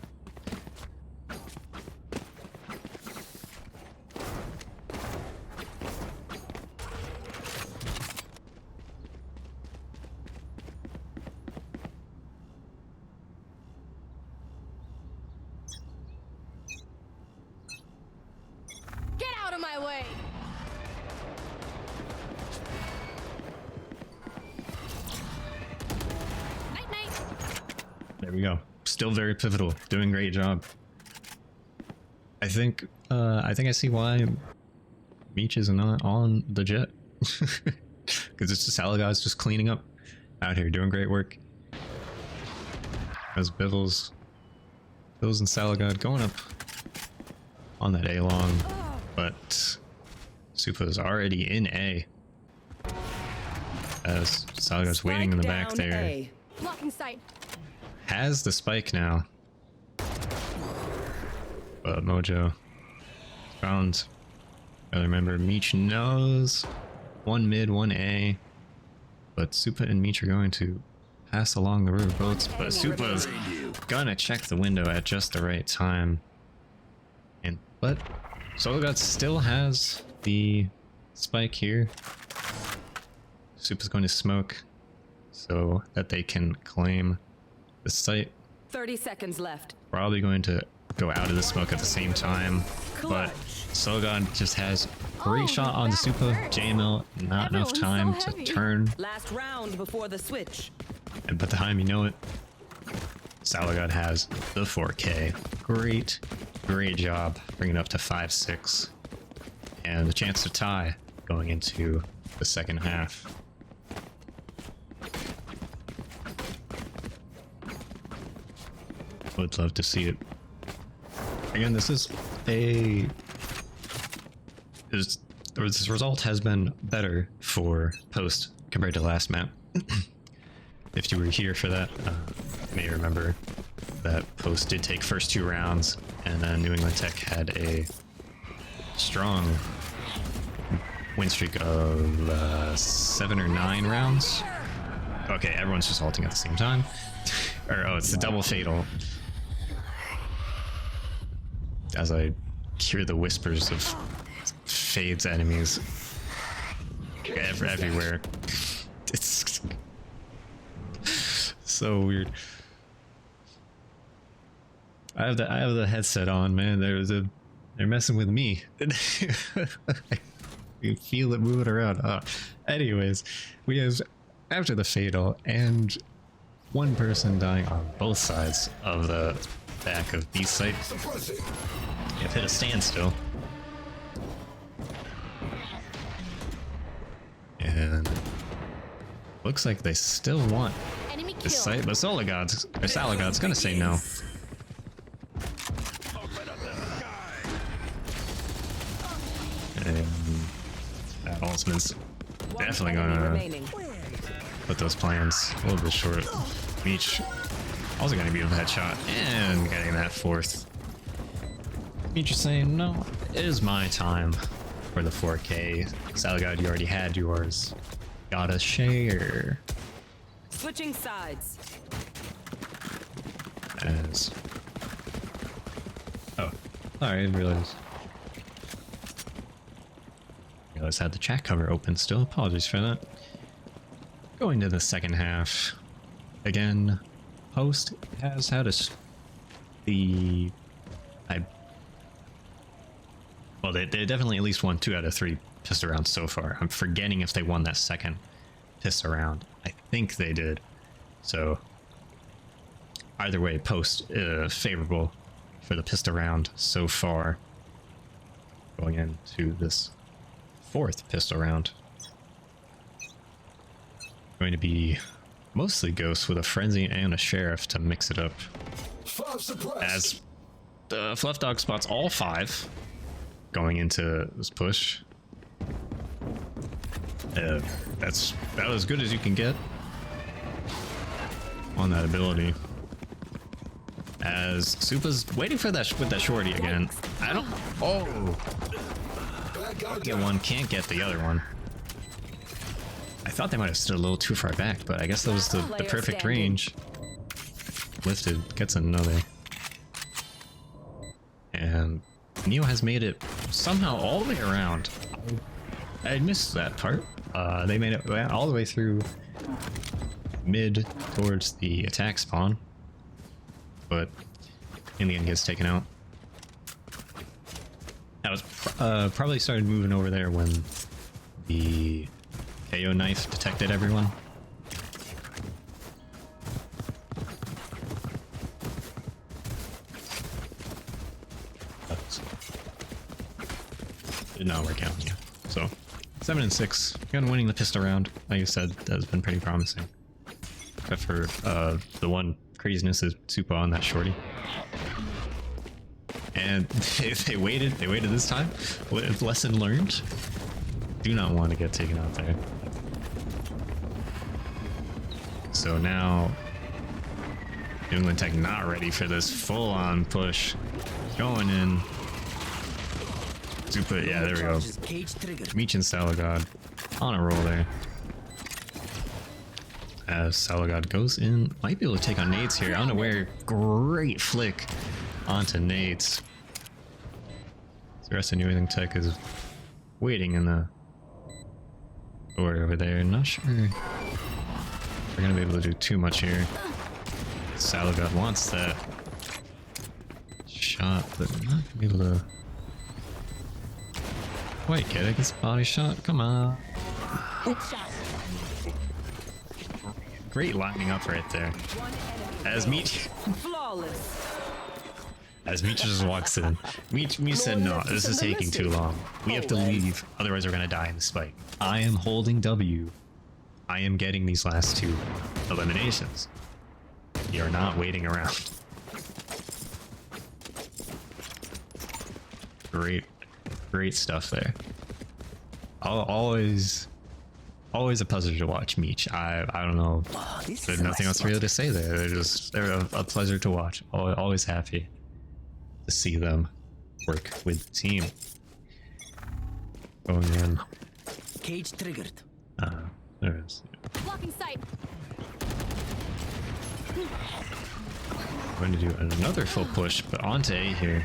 S6: Get out of my way. Night night.
S3: There we go. Still very pivotal. Doing a great job. I think I see why Meech is not on the jet. Because it's just Salagod's just cleaning up out here, doing great work. As Bivvilz and Sologod going up on that A long, but Supa is already in A. As Salagod's waiting in the back
S6: Down
S3: there.
S6: A.
S2: Blocking sight.
S3: Has the spike now. But Mojo found. I remember Meech knows. One mid, one A. But Supa and Meech are going to pass along the river boats. But Supa's gonna check the window at just the right time. But sologod still has the spike here. Supa's going to smoke so that they can claim the site.
S6: 30 seconds left.
S3: Probably going to go out of the smoke at the same time. But sologod just has great shot on the Supa. JML, not enough time to turn.
S6: Last round before the switch.
S3: And by the time you know it, sologod has the 4K. Great job bringing it up to 5-6. And the chance to tie going into the second half. Would love to see it. Again, this is a... This result has been better for post compared to last map. If you were here for that, you may remember that post did take first 2 rounds, and then New England Tech had a strong win streak of 7 or 9 rounds. Okay, everyone's just halting at the same time. Or, oh, it's the double fatal. As I hear the whispers of Fade's enemies everywhere. It's so weird. I have the headset on, man. They're messing with me. You feel it moving around. Anyways, we have after the fatal and one person dying on both sides of the back of B site. I've hit a standstill. And looks like they still want this site, but Sologod's gonna say no. And that ultimate's definitely gonna put those plans a little bit short. Meech also gonna be with that shot and getting that 4th. Meech is saying, no, it is my time for the 4K. Sologod, you already had yours. Gotta share.
S6: Switching sides.
S3: As... Oh, sorry, I didn't realize. I had the chat cover open still. Apologies for that. Going to the second half. Again, Post has had well, they definitely at least won 2 out of 3 pistol rounds so far. I'm forgetting if they won that second pistol round. I think they did. So either way, Post favorable for the pistol round so far. Going into this 4th pistol round. Going to be mostly Ghost with a Frenzy and a Sheriff to mix it up. As the Fluff Dog spots all 5 going into this push. That's about as good as you can get on that ability. As Supa's waiting for that with that shorty again. I don't... Oh! Get one, can't get the other one. I thought they might have stood a little too far back, but I guess that was the perfect range. Lifted gets another. And Neo has made it somehow all the way around. I missed that part. They made it all the way through mid towards the attack spawn, but in the end gets taken out. That was probably started moving over there when the KO knife detected everyone. Did not work out, yeah. So 7 and 6. Again, winning the pistol round, like I said, has been pretty promising. Except for the one craziness is Supa on that shorty. And they waited this time. Lesson learned. Do not want to get taken out there. So now New England Tech not ready for this full-on push. Going in. Super, yeah, there we go. Meech and Sologod on a roll there. As Sologod goes in, might be able to take on nades here. Unaware, great flick onto nades. The rest of New England Tech is waiting in the door over there. Not sure we're gonna be able to do too much here. Sologod wants that shot, but not gonna be able to quite get it. Gets body shot. Come on. Great lining up right there. As Meech just walks in. Meech said, no, this is taking too long. We have to leave, otherwise we're gonna die in the spike. I am holding W. I am getting these last 2 eliminations. You're not waiting around. great stuff there. Always a pleasure to watch Meech. I don't know. There's nothing else really to say there. They're a pleasure to watch. Always happy to see them work with the team. Going in.
S4: Cage triggered.
S3: There it is.
S6: Blocking sight.
S3: Going to do another full push, but onto A here.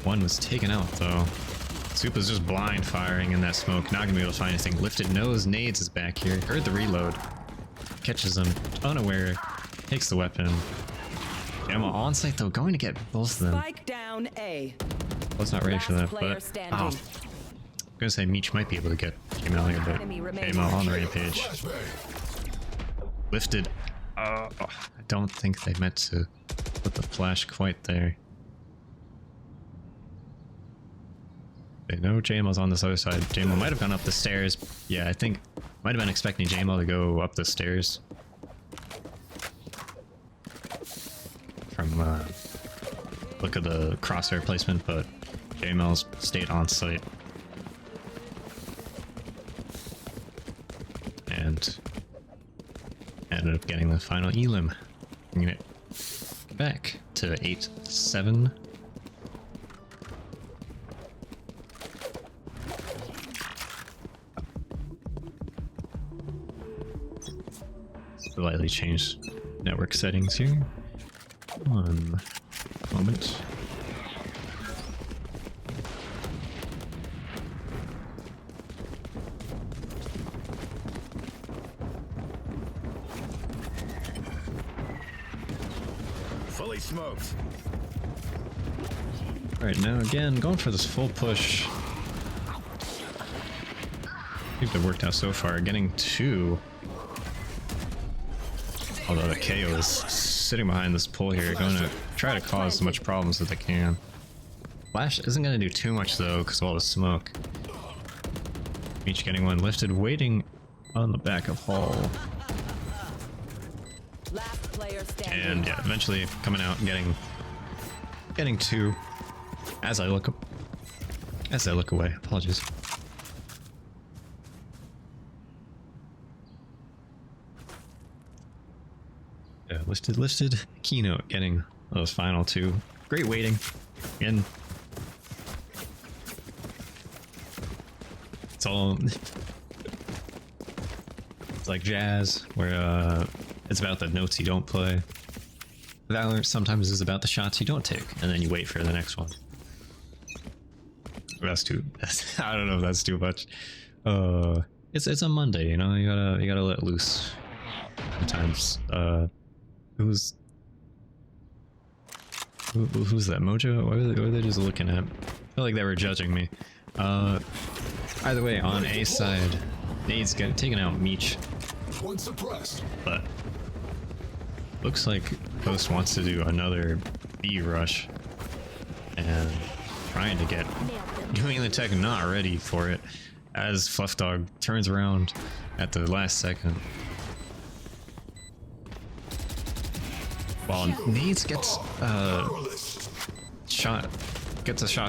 S3: One was taken out though. Supa's just blind firing in that smoke, not gonna be able to find anything. Lifted knows Nades is back here. Heard the reload. Catches him unaware. Takes the weapon. Emma on site though, going to get both of them.
S6: Spike down A.
S3: Was not ready for that,
S6: Player
S3: but
S6: standing.
S3: I'm gonna say Meech might be able to get Jamal here, but
S6: Enemy remaining.
S3: Jamal on the rampage.
S7: Flashbang.
S3: Lifted. I don't think they meant to put the flash quite there. They know Jamal's on this other side. Jamal might have gone up the stairs. Yeah, I think might have been expecting Jamal to go up the stairs. From look at the crosshair placement, but Jamal's stayed on site. And ended up getting the final elim, bringing it back to 8-7. Slightly change network settings here. One moment.
S5: Fully smoked.
S3: Alright, now again, going for this full push. Seems to have worked out so far. Getting two. Although the KO is sitting behind this pole here, going to try to cause as much problems as they can. Flash isn't going to do too much though, because of all the smoke. Each getting one lifted, waiting on the back of Hall.
S6: Last player standing.
S3: And yeah, eventually coming out and getting two. As I look away. Apologies. Yeah, lifted keynote, getting those final two. Great waiting. Again. It's all it's like jazz, where it's about the notes you don't play. Valorant sometimes is about the shots you don't take, and then you wait for the next one. That's too. I don't know if that's too much. It's a Monday, you know. You gotta let loose. Sometimes. Who's that? Mojo? What were they just looking at? I feel like they were judging me. Either way, on A side, Nade's taking out Meech,
S7: One suppressed.
S3: but looks like Post wants to do another B rush and trying to get doing the tech not ready for it as Fluff Dog turns around at the last second. While Nades gets a shot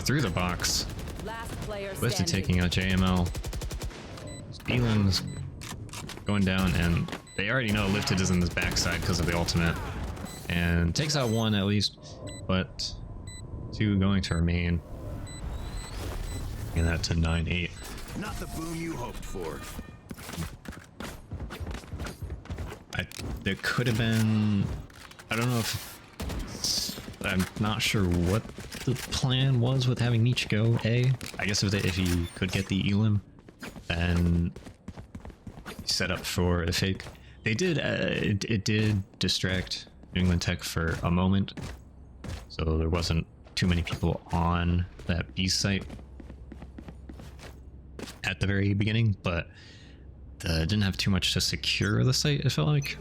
S3: through the box.
S6: Last player
S3: Lifted
S6: standing.
S3: taking out JML. Elam's going down, and they already know Lifted is in this backside because of the ultimate. And takes out one at least, but two going to remain. And that to 9-8.
S5: Not the boom you hoped for.
S3: There could have been. I don't know if. I'm not sure what the plan was with having Meech go A. I guess if he could get the Elim, then set up for the fake. They did. It did distract New England Tech for a moment, so there wasn't too many people on that B site at the very beginning, but didn't have too much to secure the site, it felt like.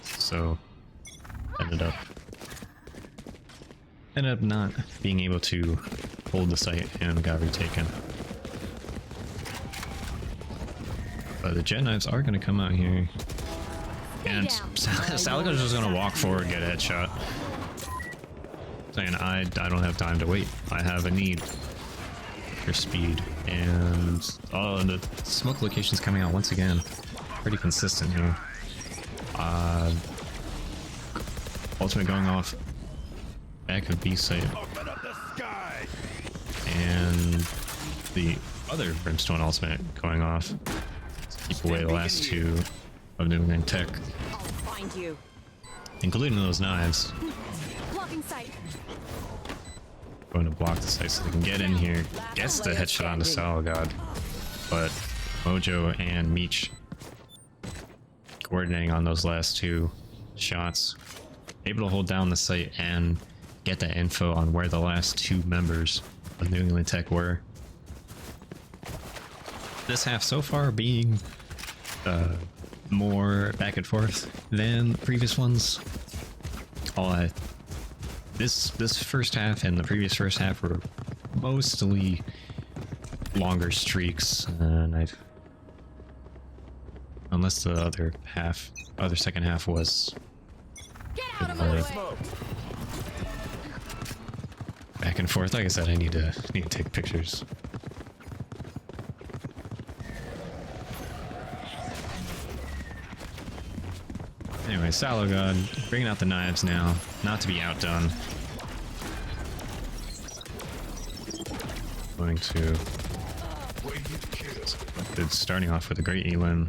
S3: So ended up not being able to hold the site and got retaken. But the Jet Knives are going to come out here. And Salica's just going to walk forward, get a headshot. saying I don't have time to wait. I have a need for speed. And the smoke location's coming out once again. Pretty consistent here. Ultimate going off back of B site.
S5: Open up the sky!
S3: And the other Brimstone ultimate going off to keep away the last two of New England Tech,
S6: I'll find you.
S3: including those knives.
S6: Blocking sight.
S3: Going to block the site so they can get in here. Gets the headshot onto sologod, but Mojo and Meech coordinating on those last two shots, able to hold down the site and get the info on where the last two members of New England Tech were. This half so far being more back and forth than the previous ones. This first half and the previous first half were mostly longer streaks, and unless the other second half was
S6: Get out of my way.
S3: back and forth. Like I said, I need to take pictures. Anyway, sologod bringing out the knives now, not to be outdone. Going to it's starting off with a great elim.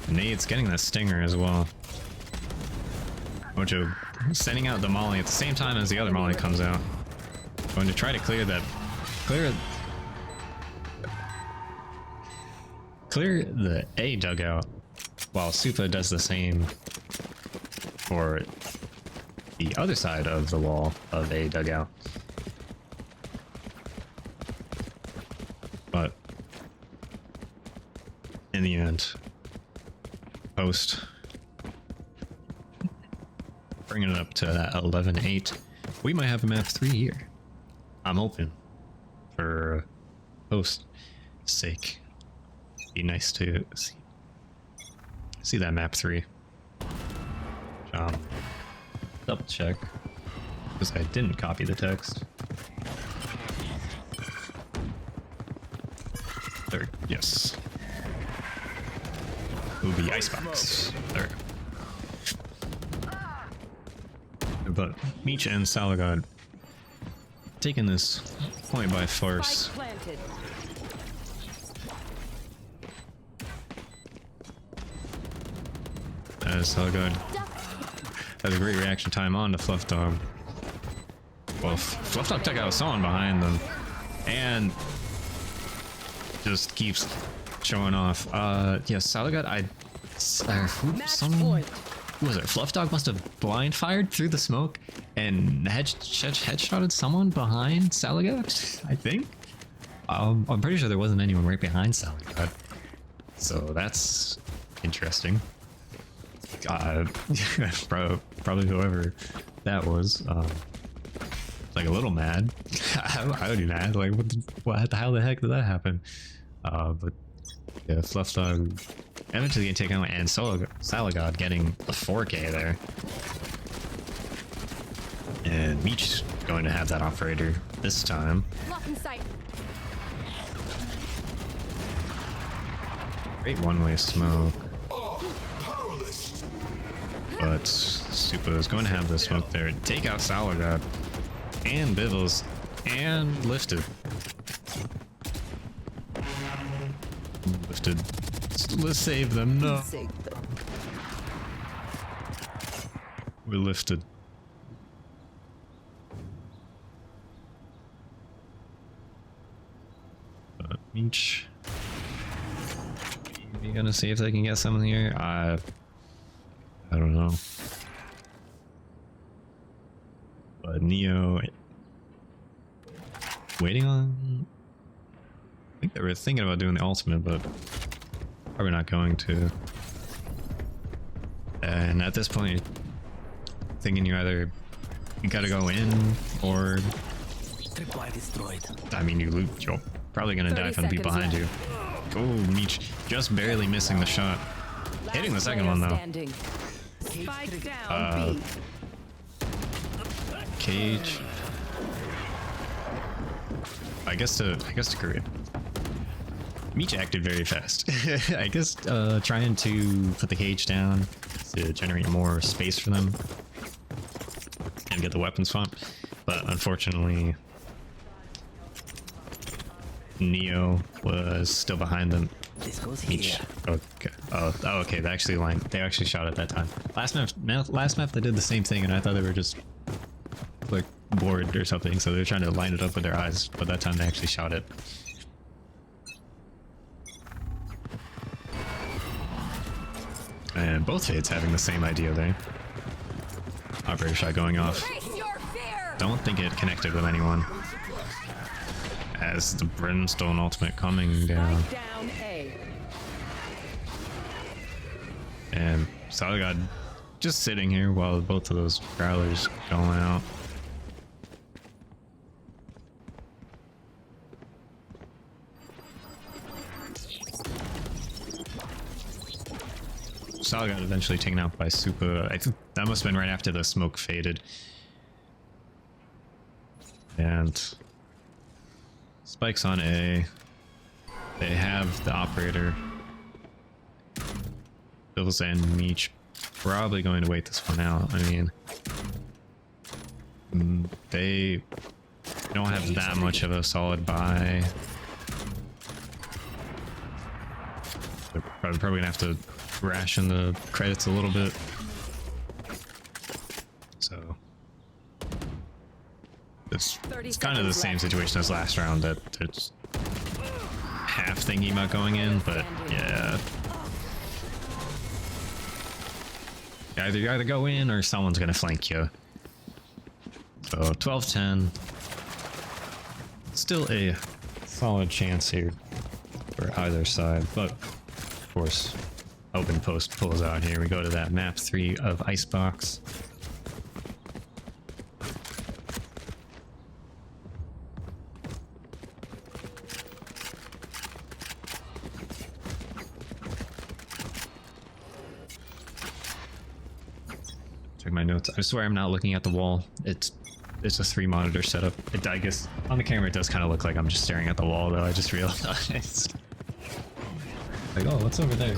S3: Nade's getting that stinger as well. Mojo sending out the molly at the same time as the other molly comes out. Going to try to clear the A dugout, while Supa does the same for the other side of the wall of A dugout. But in the end, Post bringing it up to that 11-8. We might have a map 3 here. I'm hoping for Post's sake. Be nice to see that map 3. Double check, because I didn't copy the text. There, yes. Ooby icebox. There. But Meech and sologod taking this point by force.
S6: Spike planted.
S3: As sologod has a great reaction time on to Fluff Dog. Well, Fluff Dog took out someone behind them and just keeps showing off. Yeah, sologod, someone, who was it? Fluff Dog must have blind fired through the smoke and headshotted someone behind sologod, I think. I'm pretty sure there wasn't anyone right behind sologod, so that's interesting. Probably whoever that was, like a little mad. I would be mad. Like, how the heck did that happen? But yeah, Fluff Dog eventually getting taken out, and sologod getting a 4K there. And Meech going to have that operator this time.
S6: Blocking sight.
S3: Great one-way smoke.
S7: Powerless.
S3: But Supa is going to have the smoke there. Take out sologod and Bivvilz and lifted. Lifted. Let's save them. No. We're lifted. Meech. You gonna see if they can get someone here? I don't know. But Neo waiting on. I think they were thinking about doing the ultimate, but probably not going to. And at this point, thinking you gotta go in or.
S4: Tripwire destroyed.
S3: I mean, you're probably gonna die from the people behind you. Oh, Meech just barely missing the shot. Hitting the second one though.
S6: Spike down. B.
S3: cage. I guess to Korea. Meech acted very fast. I guess trying to put the cage down to generate more space for them and get the weapon swap, but unfortunately Neo was still behind them.
S4: This goes
S3: Meech.
S4: here.
S3: Okay. Oh, okay. They actually shot at that time. Last map they did the same thing, and I thought they were just like bored or something, so they were trying to line it up with their eyes, but that time they actually shot it. And both Fades having the same idea there. Operator shot going off.
S6: Face your fear!
S3: Don't think it connected with anyone. As the Brimstone ultimate coming down.
S6: Down A.
S3: And sologod just sitting here while both of those growlers going out. sologod eventually taken out by Super. I think that must have been right after the smoke faded. And Spike's on A. They have the operator. Bivvilz and Meech probably going to wait this one out. I mean, they don't have that much of a solid buy. They're probably gonna have to ration the credits a little bit. So it's kind of the same situation as last round, that it's half thinking about going in, but yeah. You either go in or someone's gonna flank you. So 12-10. Still a solid chance here for either side, but of course open post pulls out here. We go to that map 3 of Icebox. Check my notes. I swear I'm not looking at the wall. It's a 3 monitor setup. I guess on the camera it does kind of look like I'm just staring at the wall, though. I just realized. Like, oh, what's over there?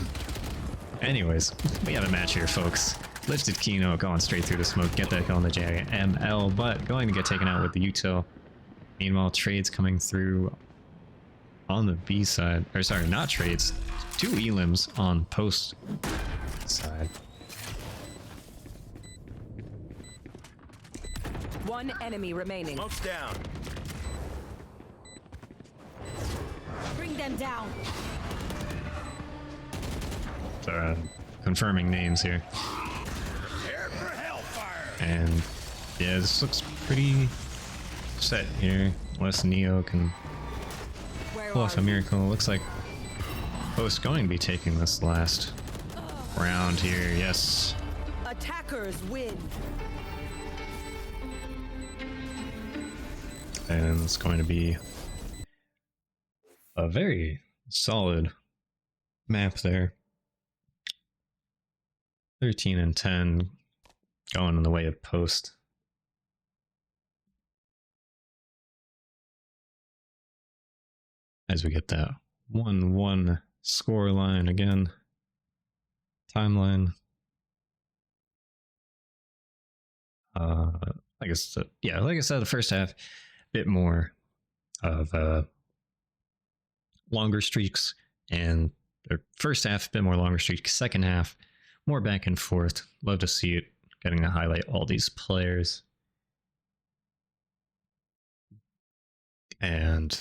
S3: Anyways, we have a match here, folks. LiftedKeyNote going straight through the smoke, get that kill on the JML, but going to get taken out with the util. Meanwhile, trades coming through on the B side. Or sorry, not trades. 2 elims on post side.
S8: One enemy remaining.
S5: Smoke's down.
S6: Bring them down.
S3: So, confirming names here.
S5: Prepare for hellfire.
S3: And yeah, this looks pretty set here. Unless Neo can pull off a miracle. Looks like Post going to be taking this last round here. Yes.
S8: Attackers win.
S3: And it's going to be a very solid map there. 13-10 going in the way of Post. As we get that 1-1 score line again. Timeline. I guess, yeah, like I said, the first half, bit more of longer streaks, and the first half, a bit more longer streaks. Second half, more back and forth. Love to see it, getting to highlight all these players. And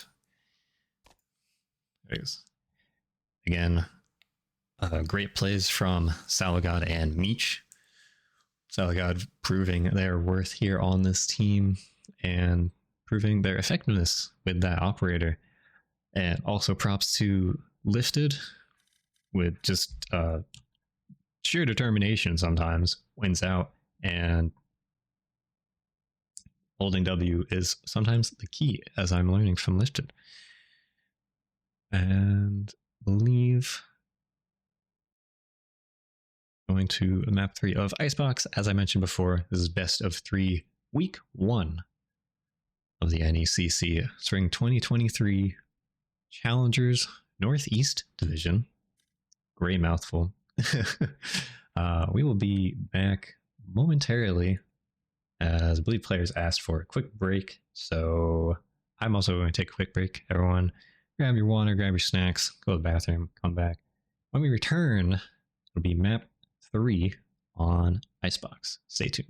S3: again, great plays from sologod and Meech. sologod proving their worth here on this team and proving their effectiveness with that operator. And also props to Lifted with just sheer determination sometimes wins out, and holding W is sometimes the key, as I'm learning from Lifted. And I believe going to map 3 of Icebox. As I mentioned before, this is best of 3 week 1 of the NECC Spring 2023 Challengers Northeast Division. Great mouthful. We will be back momentarily, as I believe players asked for a quick break. So I'm also going to take a quick break. Everyone, grab your water, grab your snacks, go to the bathroom, come back. When we return, it'll be map 3 on Icebox. Stay tuned.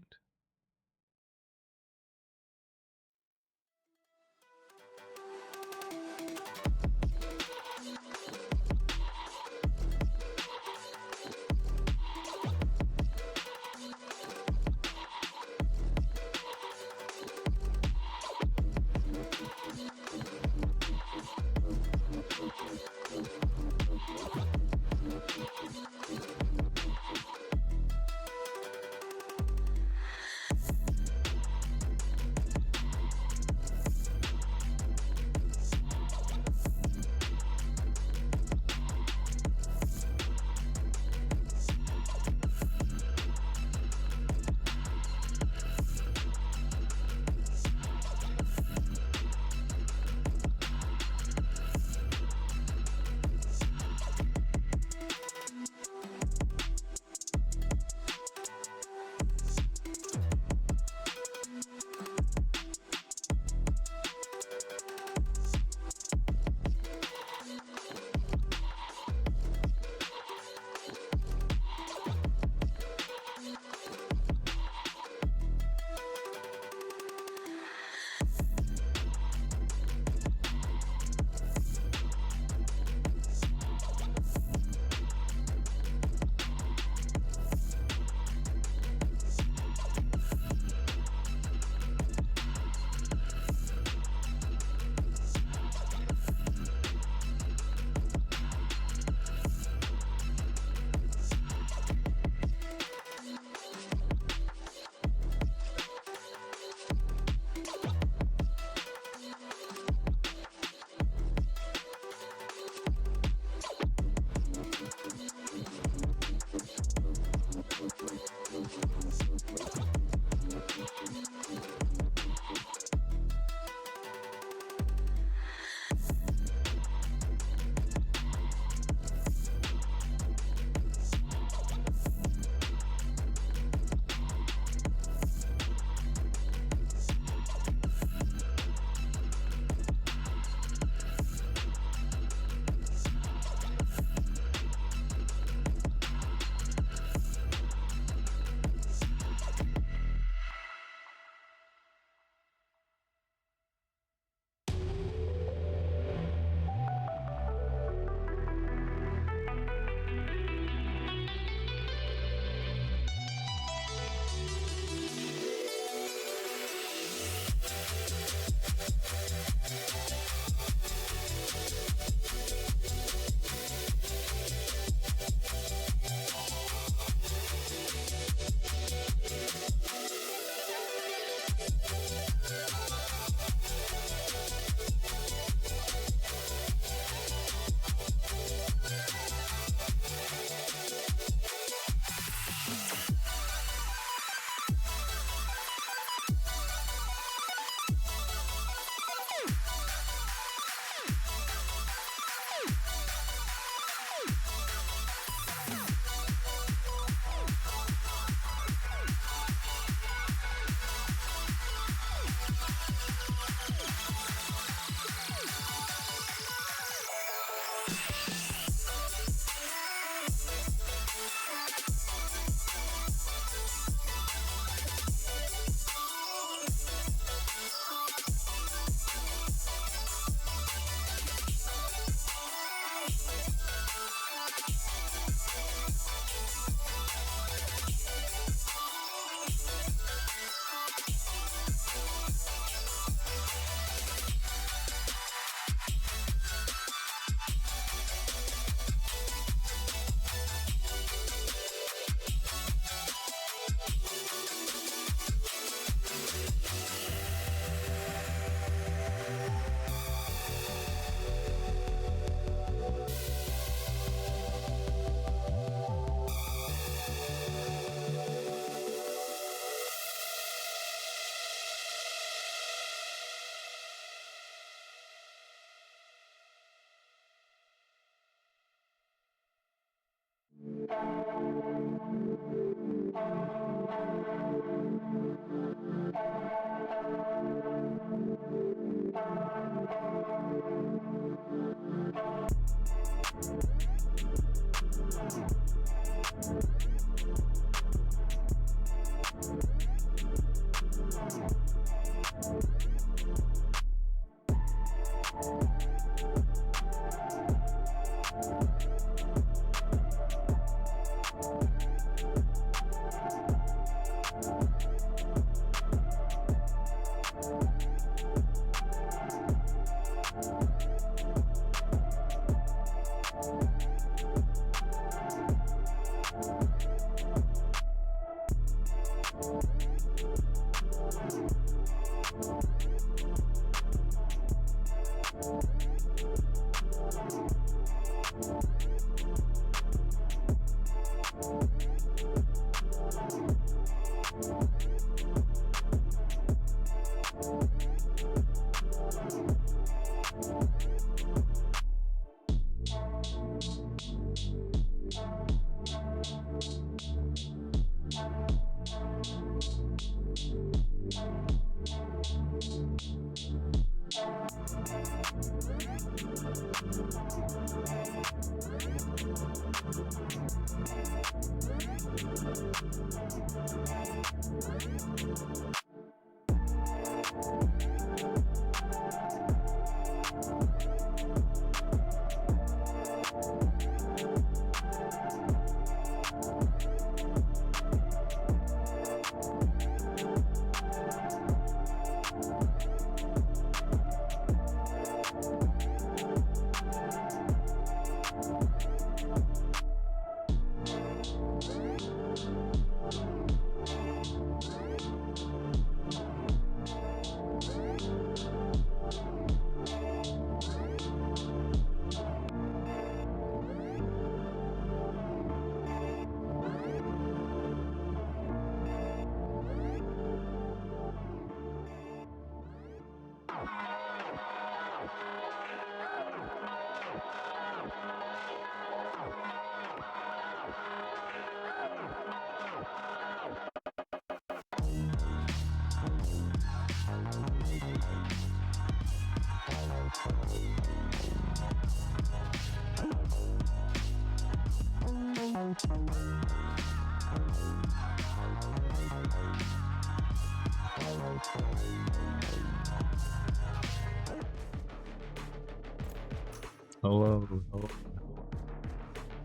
S3: Hello, hello.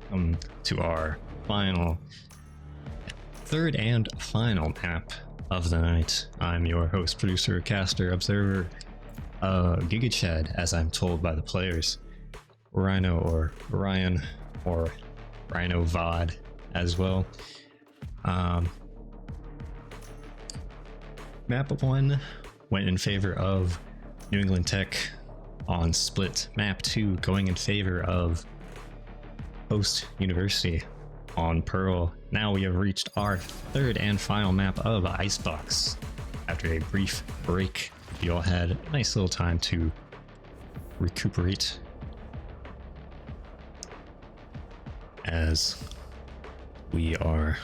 S3: Welcome to our third and final map of the night. I'm your host, producer, caster, observer, Gigached, as I'm told by the players. Rhino or Ryan or RhinoVOD as well. Map 1 went in favor of New England Tech on split. Map 2 going in favor of Post University on Pearl. Now we have reached our third and final map of Icebox. After a brief break, you all had a nice little time to recuperate as we are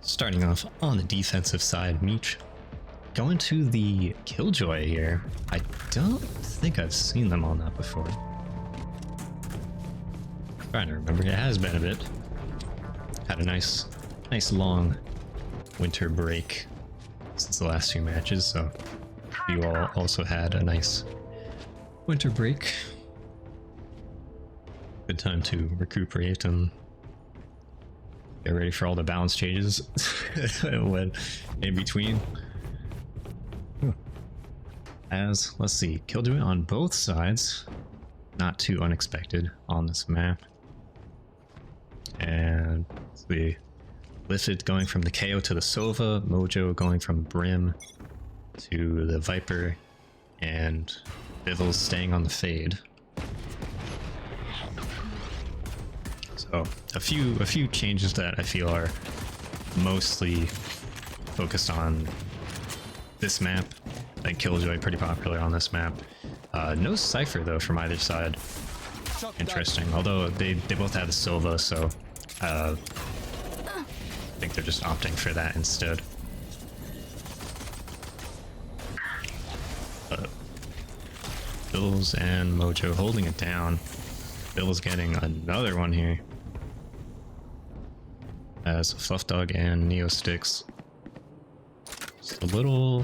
S3: starting off on the defensive side. Meech going to the Killjoy here. I don't think I've seen them on that before. Trying to remember, it has been a bit. Had a nice long winter break since the last two matches, so you all also had a nice winter break. Good time to recuperate and get ready for all the balance changes when in between. As, let's see, Killjoy on both sides, not too unexpected on this map. And the Lifted going from the KO to the Sova, Mojo going from Brim to the Viper, and Bivvilz staying on the Fade. So a few changes that I feel are mostly focused on this map. I think Killjoy pretty popular on this map. No Cypher though from either side. Interesting. Although they both have the Sova, so think they're just opting for that instead. Bivvilz and Mojo holding it down. Bivvilz getting another one here. As Fluff Dog and Neo Sticks. Just a little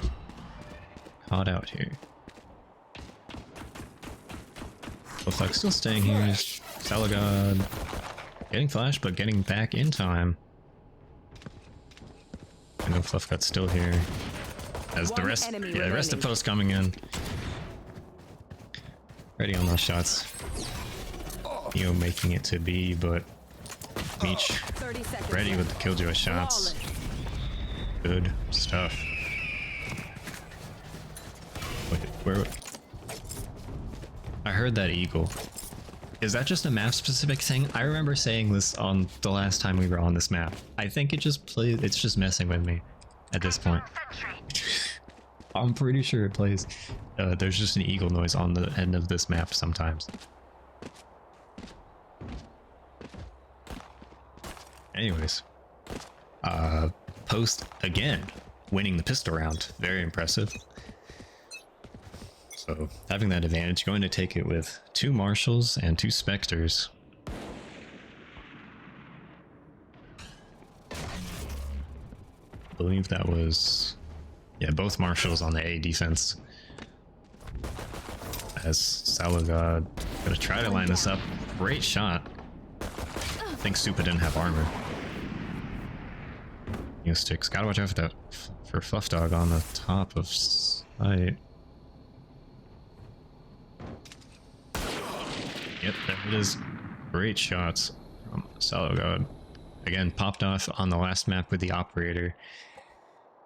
S3: caught out here. Fluff Dog still staying here. sologod getting flash, but getting back in time. I know Fluff God's still here. As the rest, the rest of post coming in. Ready on those shots. Neo making it to B, but Meech ready with the Killjoy shots. Good stuff. Wait, where? I heard that eagle. Is that just a map specific thing? I remember saying this on the last time we were on this map. I think it just plays, it's just messing with me at this point. I'm pretty sure it plays. There's just an eagle noise on the end of this map sometimes. Anyways, post again, winning the pistol round. Very impressive. So having that advantage, going to take it with 2 marshals and 2 specters. I believe that was, yeah, both marshals on the A defense. As sologod gonna try to line this up. Great shot. I think Supa didn't have armor. Neo Sticks, gotta watch out for that, for Fluff Dog on the top of site. Yep, there it is. Great shots from sologod. Again, popped off on the last map with the operator.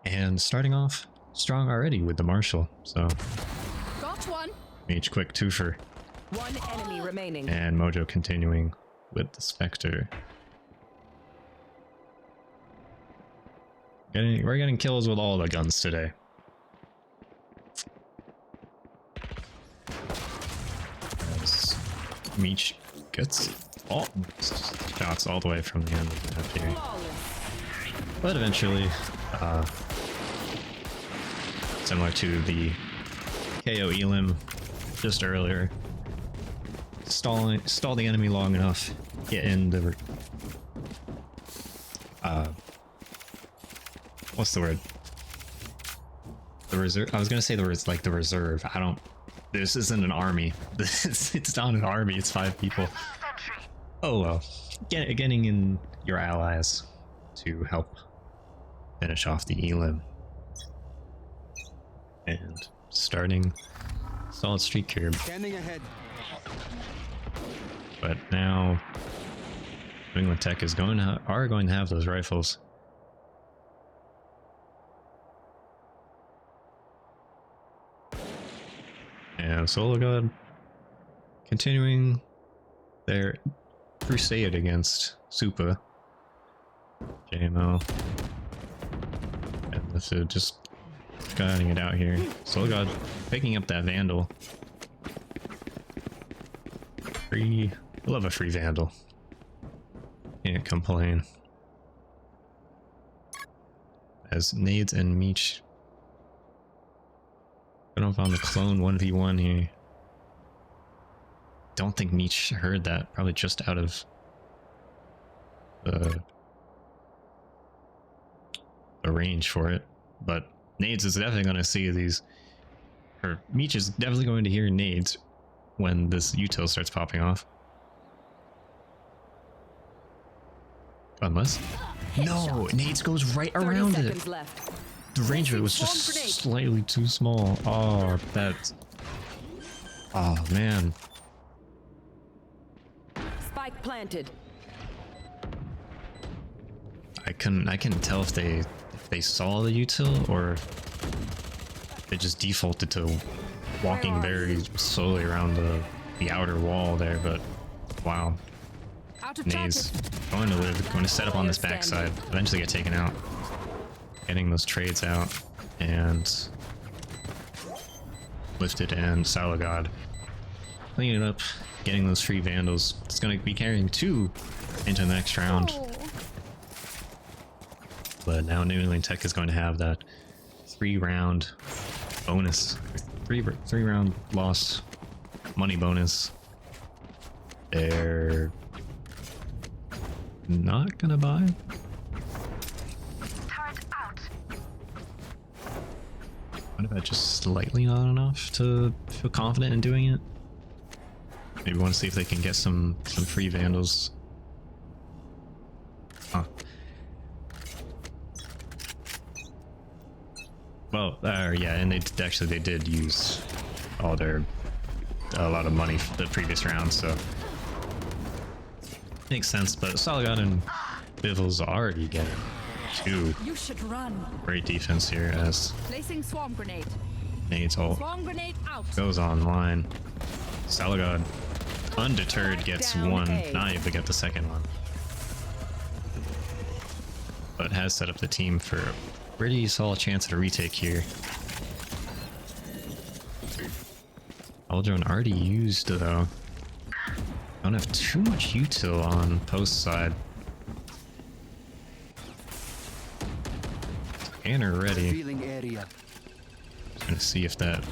S3: And starting off strong already with the marshal. So
S6: Got one.
S3: Meech quick twofer.
S8: 1 enemy remaining.
S3: And Mojo continuing with the Spectre. We're getting kills with all the guns today. As Meech gets all shots all the way from the end of the map here. But eventually, similar to the KO Elim just earlier, stall the enemy long enough, get in the what's the word? The reserve. I was gonna say the reserve. I don't. This isn't an army. It's not an army. It's 5 people. Oh well. Getting in your allies to help finish off the Elim. And starting solid streak here.
S5: Standing ahead.
S3: But now New England Tech is going to have those rifles. And sologod continuing their crusade against Supa. JMO. And this is just guiding it out here. sologod picking up that Vandal. Free. I love a free Vandal. Can't complain. As Nades and Meech going up on the clone 1v1 here. Don't think Meech heard that. Probably just out of the range for it. But Nades is definitely going to see these. Or Meech is definitely going to hear Nades when this util starts popping off. Unless. No! Nades goes right around it!
S8: Left.
S3: The range of it was just slightly too small. Oh, that's... Oh, man.
S8: Spike planted.
S3: I couldn't tell if they saw the util or they just defaulted to walking very slowly around the outer wall there, but wow. Naze going to live, going to set up on this backside, eventually get taken out. Getting those trades out, and Lifted and sologod cleaning it up, getting those free Vandals. It's going to be carrying 2 into the next round. But now New England Tech is going to have that 3-round bonus, three round loss money bonus. They're not gonna buy. What about just slightly not enough to feel confident in doing it? Maybe want to see if they can get some free vandals. Huh. Well, yeah, and they did use all a lot of money for the previous round, so makes sense. But sologod and Bivvilz are already getting 2
S6: You should run.
S3: great defense here as
S6: Placing swarm grenade.
S3: Nate's ult
S6: Swarm grenade out.
S3: goes online. Sologod, undeterred, gets
S8: Down
S3: 1,
S8: A.
S3: not able to get the second one. But has set up the team for a pretty solid chance at a retake here. Eldrone already used though. Don't have too much util on post side. Scanner ready.
S4: Feeling area.
S3: Gonna see if that.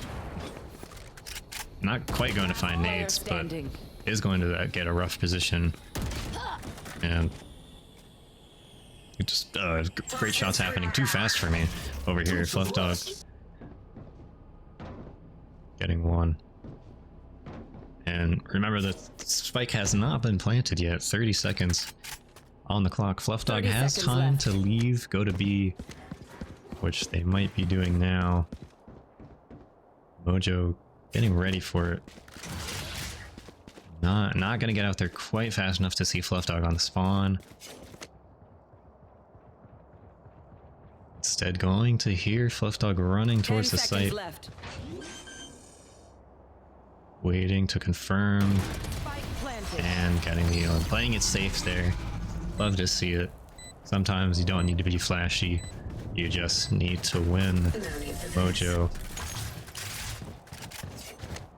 S3: Not quite going to find
S8: Player
S3: nades, but
S8: standing.
S3: is going to get a rough position. And it just great shots happening too fast for me over here. Fluff Dog getting 1. And remember that spike has not been planted yet. 30 seconds on the clock. Fluff Dog
S8: 30
S3: has
S8: seconds
S3: time
S8: left.
S3: to leave, go to B, which they might be doing now. Mojo getting ready for it. Not gonna get out there quite fast enough to see Fluff Dog on the spawn. Instead, going to hear Fluff Dog running
S8: 10
S3: towards the
S8: seconds
S3: site,
S8: left.
S3: waiting to confirm
S8: Spike planted.
S3: and getting the playing it safe there. Love to see it. Sometimes you don't need to be flashy. You just need to win.
S2: No need for this.
S3: Mojo.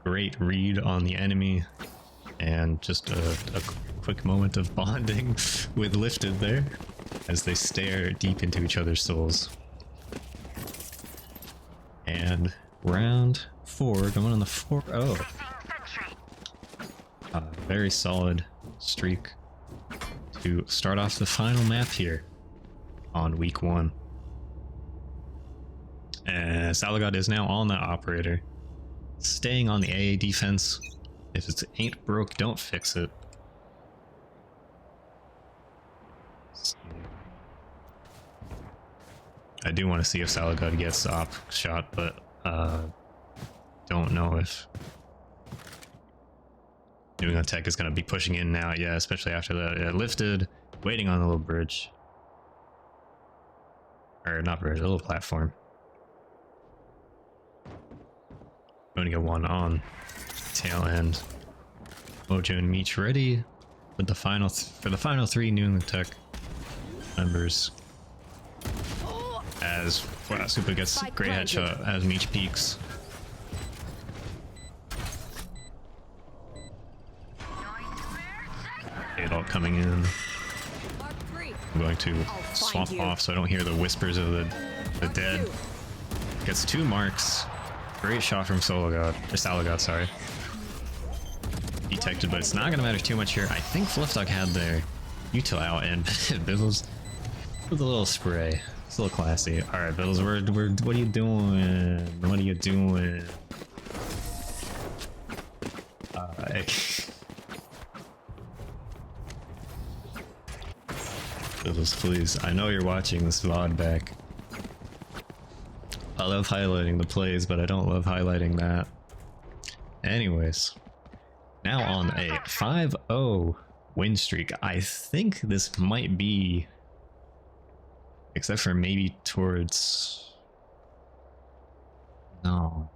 S3: Great read on the enemy. And just a quick moment of bonding with Lifted there as they stare deep into each other's souls. And round 4 going on the 4-0. Very solid streak to start off the final map here on week 1. And sologod is now on the operator, staying on the AA defense. If it ain't broke, don't fix it. I do want to see if sologod gets the op shot, but don't know if New England Tech is going to be pushing in now. Yeah, especially after that. Lifted, waiting on the little bridge. Or not bridge, a little platform. Going to get 1 on tail end. Mojo and Meech ready with the final for the final 3 New England Tech members. As Super gets
S8: Spike
S3: great
S8: planted.
S3: headshot as Meech peeks. Adult coming in.
S6: Mark 3.
S3: I'm going to
S8: find
S3: swap
S8: you.
S3: off so I don't hear the whispers of the dead. Gets 2 marks. Great shot from sologod, sorry. Detected, but it's not gonna matter too much here. I think Fluff Dog had their util out, and Bivvilz with a little spray. It's a little classy. All right, Bivvilz, what are you doing? What are you doing? Bivvilz, please. I know you're watching this VOD back. I love highlighting the plays, but I don't love highlighting that. Anyways, now on a 5-0 win streak. I think this might be, except for maybe towards, no,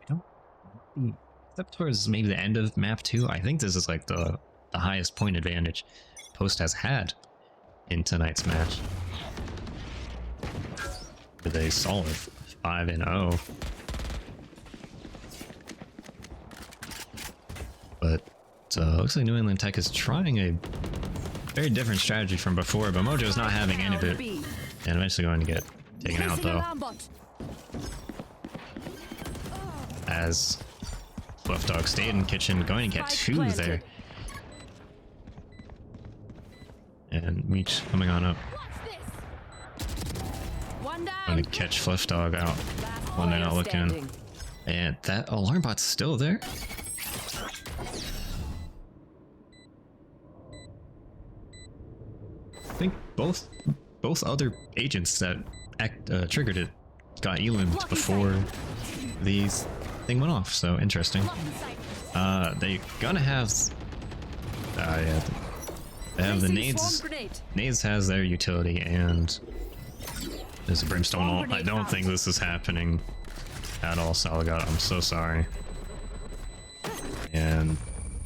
S3: I don't, except towards maybe the end of map 2. I think this is like the highest point advantage Post has had in tonight's match, with a solid 5-0. But looks like New England Tech is trying a Very different strategy from before, but Mojo's not having any of it. And eventually going to get taken out
S6: Placing
S3: though.
S6: alarm bot.
S3: As Fluff Dog stayed in kitchen, going to get
S6: Spike
S3: 2 there. And Meech coming on up.
S6: One down.
S3: Going to catch Fluff Dog out when they're not looking. And that alarm bot's still there. I think both other agents that triggered it got eliminated before the thing went off. So interesting. They gonna have. Yeah, they have the nades. Nades has their utility, and there's a brimstone ult. I don't think this is happening at all, sologod. I'm so sorry. And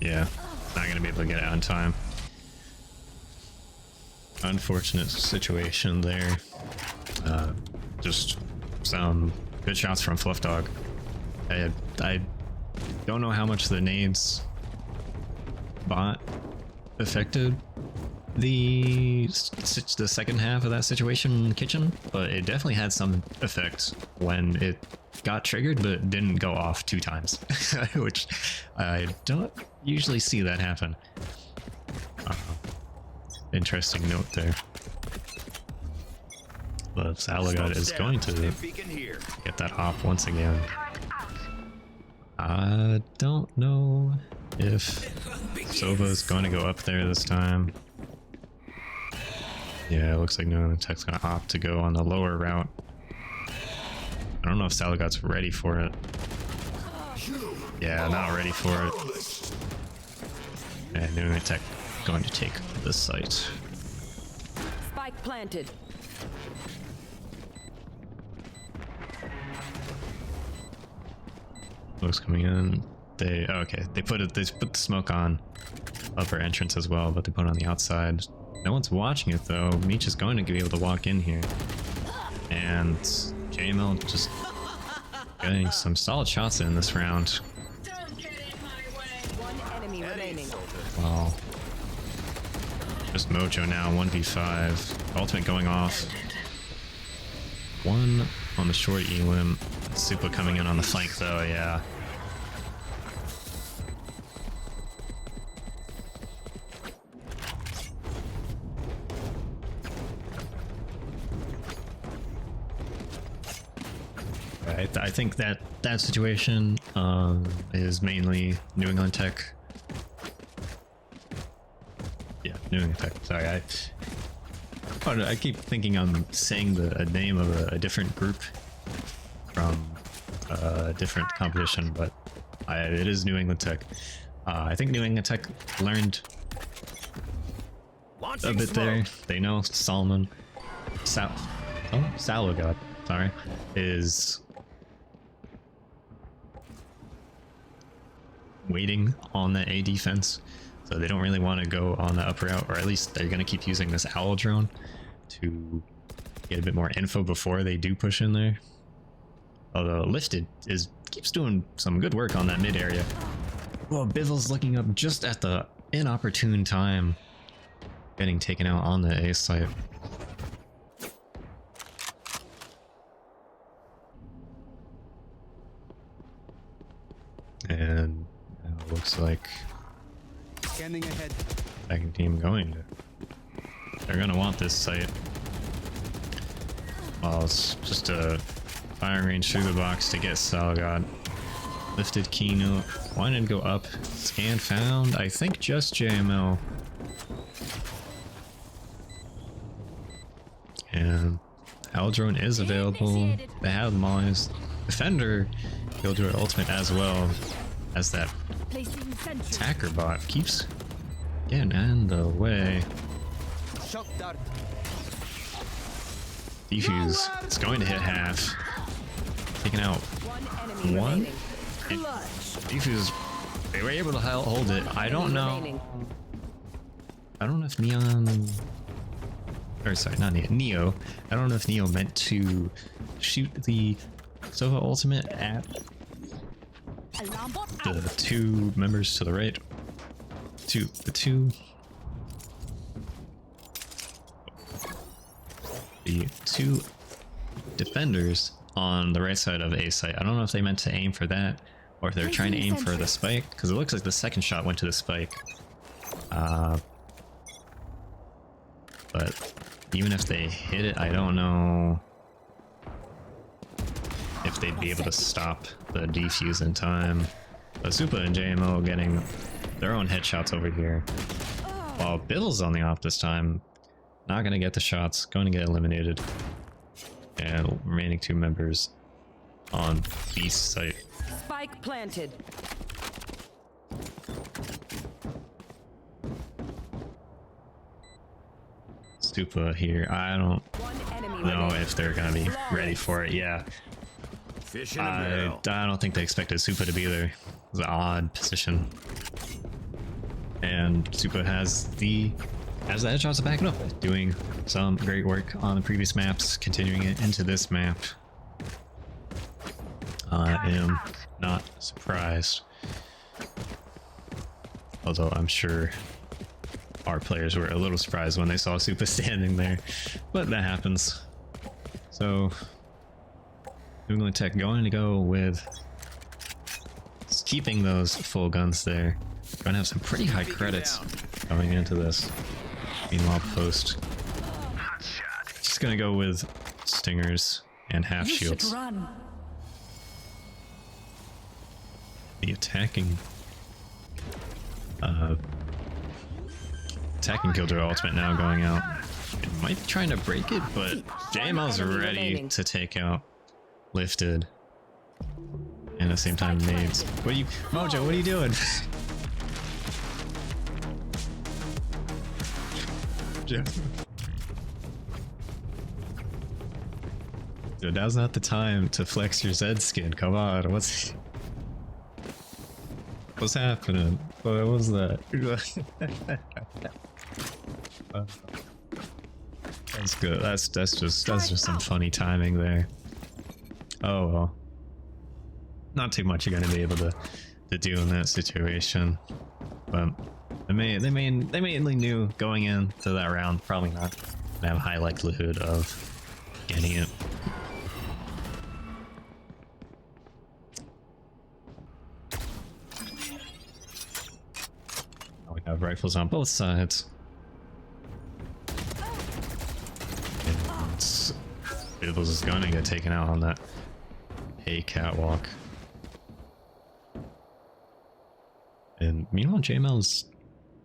S3: yeah, not gonna be able to get it out in time. Unfortunate situation there. Just some good shots from Fluff Dog. I don't know how much the nades bot affected the second half of that situation in the kitchen, but it definitely had some effect when it got triggered, but it didn't go off 2 times, which I don't usually see that happen. Interesting note there. But sologod is going to get that op once again. I don't know if Sova is going to go up there this time. Yeah, it looks like NECC's going to opt to go on the lower route. I don't know if Salogod's ready for it. Yeah, not ready for it. And NECC going to take the site.
S8: Spike planted.
S3: Looks coming in. They put the smoke on upper entrance as well, but they put it on the outside. No one's watching it though. Meech is going to be able to walk in here, and JML just getting some solid shots in this round.
S2: Don't get in my way.
S8: One enemy remaining.
S3: Wow. Just Mojo now, 1v5. Ultimate going off. 1 on the short elim. Supa coming in on the flank though, yeah. I think that situation is mainly New England Tech. Yeah, New England Tech. Sorry, I keep thinking I'm saying the name of a different group from a different competition, but it is New England Tech. I think New England Tech learned a bit there. They know Solomon, Salogod, sorry, is waiting on the A defense, so they don't really want to go on the up route, or at least they're going to keep using this owl drone to get a bit more info before they do push in there. Although Lifted keeps doing some good work on that mid area. Well, Bivvilz looking up just at the inopportune time, getting taken out on the A site. And it looks like
S4: Scanning ahead.
S3: second team they're gonna want this site. Well, it's just a firing range through the box to get sologod. LiftedKeyNote wanted to go up. Scan found, I think, just JML. And Aldrone is available. They have mollies. Defender will do her ultimate as well, as that
S6: Placing sentry.
S3: attacker bot keeps getting in the way.
S4: Shock dart.
S3: Defuse, it's going to hit half. Taking out
S8: One enemy
S3: one.
S8: remaining.
S3: Defuse, they were able to hold it. I don't know.
S8: Remaining.
S3: I don't know if Neon, or sorry, not Neon, Neo. I don't know if Neo meant to shoot the Sova ultimate at
S6: Alarm bot
S3: the
S6: out.
S3: 2 members to the right. The two the two defenders on the right side of A site. I don't know if they meant to aim for that or if they were trying to aim for the spike, because it looks like the second shot went to the spike. But even if they hit it, I don't know if they'd be able to stop the defuse in time. But Supa and JMO getting their own headshots over here. While Bivvilz on the op this time, not going to get the shots, going to get eliminated. And remaining two members on B site.
S8: Spike planted.
S3: Supa here, I don't
S8: One enemy
S3: know
S8: remaining.
S3: if they're going to be ready for it. Yeah,
S5: Fish in a
S3: I
S5: barrel.
S3: don't think they expected Supa to be there. It was an odd position. And Supa has the headshots to back it up, doing some great work on the previous maps, continuing it into this map. I am not surprised. Although I'm sure our players were a little surprised when they saw Supa standing there, but that happens. So, New England Tech going to go with keeping those full guns there. Going to have some pretty high credits going into this. Meanwhile, Post just going to go with stingers and half
S6: You should
S3: shields.
S6: run.
S3: The attacking Killjoy ultimate now going out. It might be trying to break it, but JML's
S8: enemy
S3: ready
S8: remaining.
S3: to take out Lifted. And at the same time, nades. What are you, Mojo? What are you doing? Dude, now's not the time to flex your Zed skin. Come on, what's happening? What was that? That's good. That's just some funny timing there. Oh well. Not too much you're gonna be able to do in that situation. But they mainly knew going into that round probably not gonna have a high likelihood of getting it. Now we have rifles on both sides. Bivvilz is gonna get taken out on that hay catwalk. And meanwhile, JML's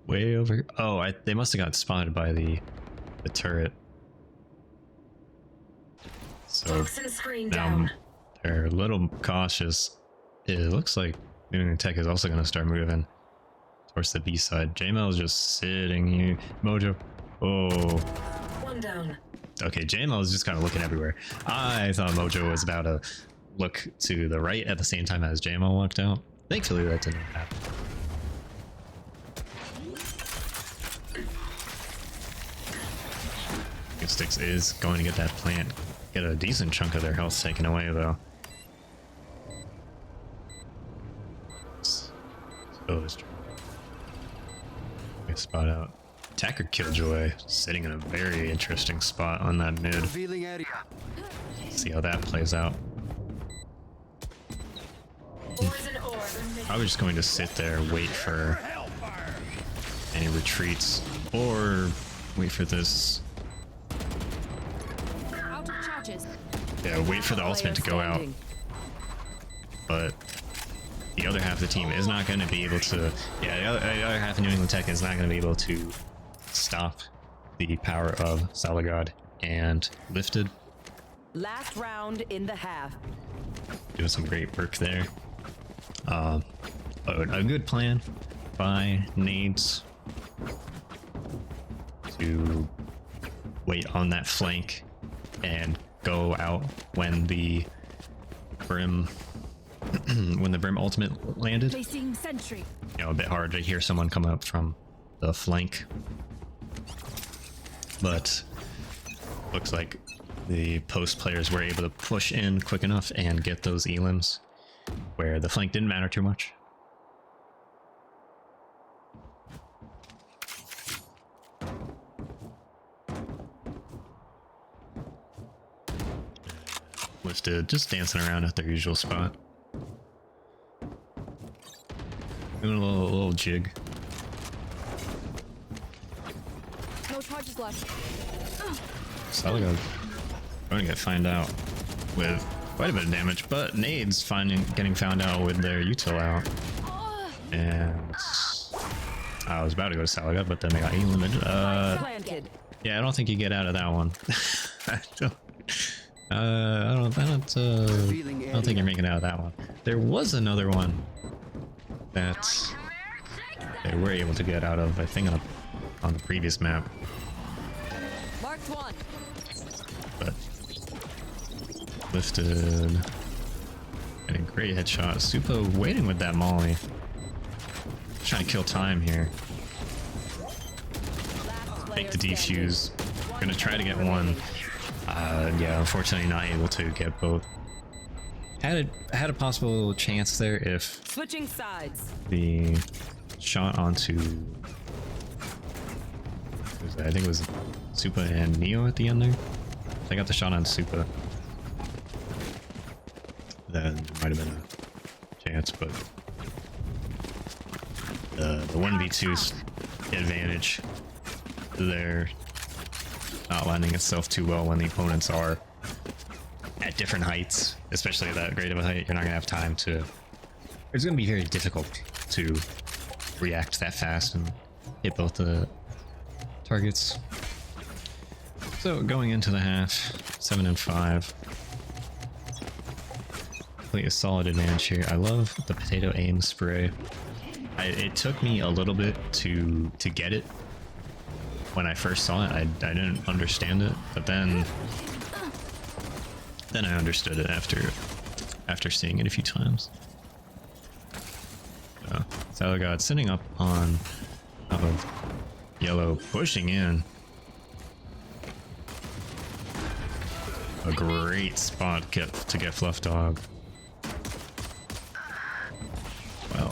S3: way over. Oh, they must have got spotted by the turret. So
S2: Toxin screen
S3: now
S2: down.
S3: they're a little cautious. It looks like New England Tech is also gonna start moving towards the B side. JML is just sitting here. Mojo. Oh.
S2: One down.
S3: Okay, JML is just kind of looking everywhere. I thought Mojo was about to look to the right at the same time as JML walked out. Thankfully, that didn't happen. Sticks is going to get that plant, get a decent chunk of their health taken away though. So spot out. Attacker Killjoy sitting in a very interesting spot on that mid.
S5: Revealing area.
S3: See how that plays out.
S2: Poison orb.
S3: I was just going to sit there, wait for
S5: Hellfire.
S3: any retreats, or wait for this.
S6: Out of charges.
S3: Yeah, wait for the ultimate to go out.
S8: Standing.
S3: But the other half of the team is not going to be able to. Yeah, the other half of New England Tech is not going to be able to stop the power of Sologod and Lifted.
S8: Last round in the half.
S3: Doing some great work there. A good plan by nades to wait on that flank and go out when the Brim when the Brim ultimate landed.
S6: Placing sentry.
S3: You know, a bit hard to hear someone come up from the flank, but looks like the post players were able to push in quick enough and get those elims where the flank didn't matter too much. Lifted, just dancing around at their usual spot. Doing a little jig.
S6: No charges left.
S3: Sologod going to get found out with quite a bit of damage, but nades getting found out with their util out. And I was about to go to Sologod, but then they got limited.
S8: Planted.
S3: Yeah, I don't think you get out of that one. I don't think you're making it out of that one. There was another one that they were able to get out of, I think, on the previous map.
S8: Marked one.
S3: But lifted. And a great headshot. Supa waiting with that molly. Trying to kill time here. Make the defuse. Gonna try to get one. Yeah, unfortunately not able to get both. Had a possible chance there if
S8: Switching sides.
S3: the shot onto, I think it was Supa and Neo at the end there. They got the shot on Supa. Then there might have been a chance, but the 1v2's advantage there not lending itself too well when the opponents are at different heights, especially at that great of a height. You're not gonna have time to, it's gonna be very difficult to react that fast and hit both the targets. So going into the half, 7 and 5. Really a solid advantage here. I love the potato aim spray. It took me a little bit to get it. When I first saw it, I didn't understand it, but then I understood it after seeing it a few times. Sologod sitting up on top of yellow, pushing in. A great spot to get Fluff Dog. Well,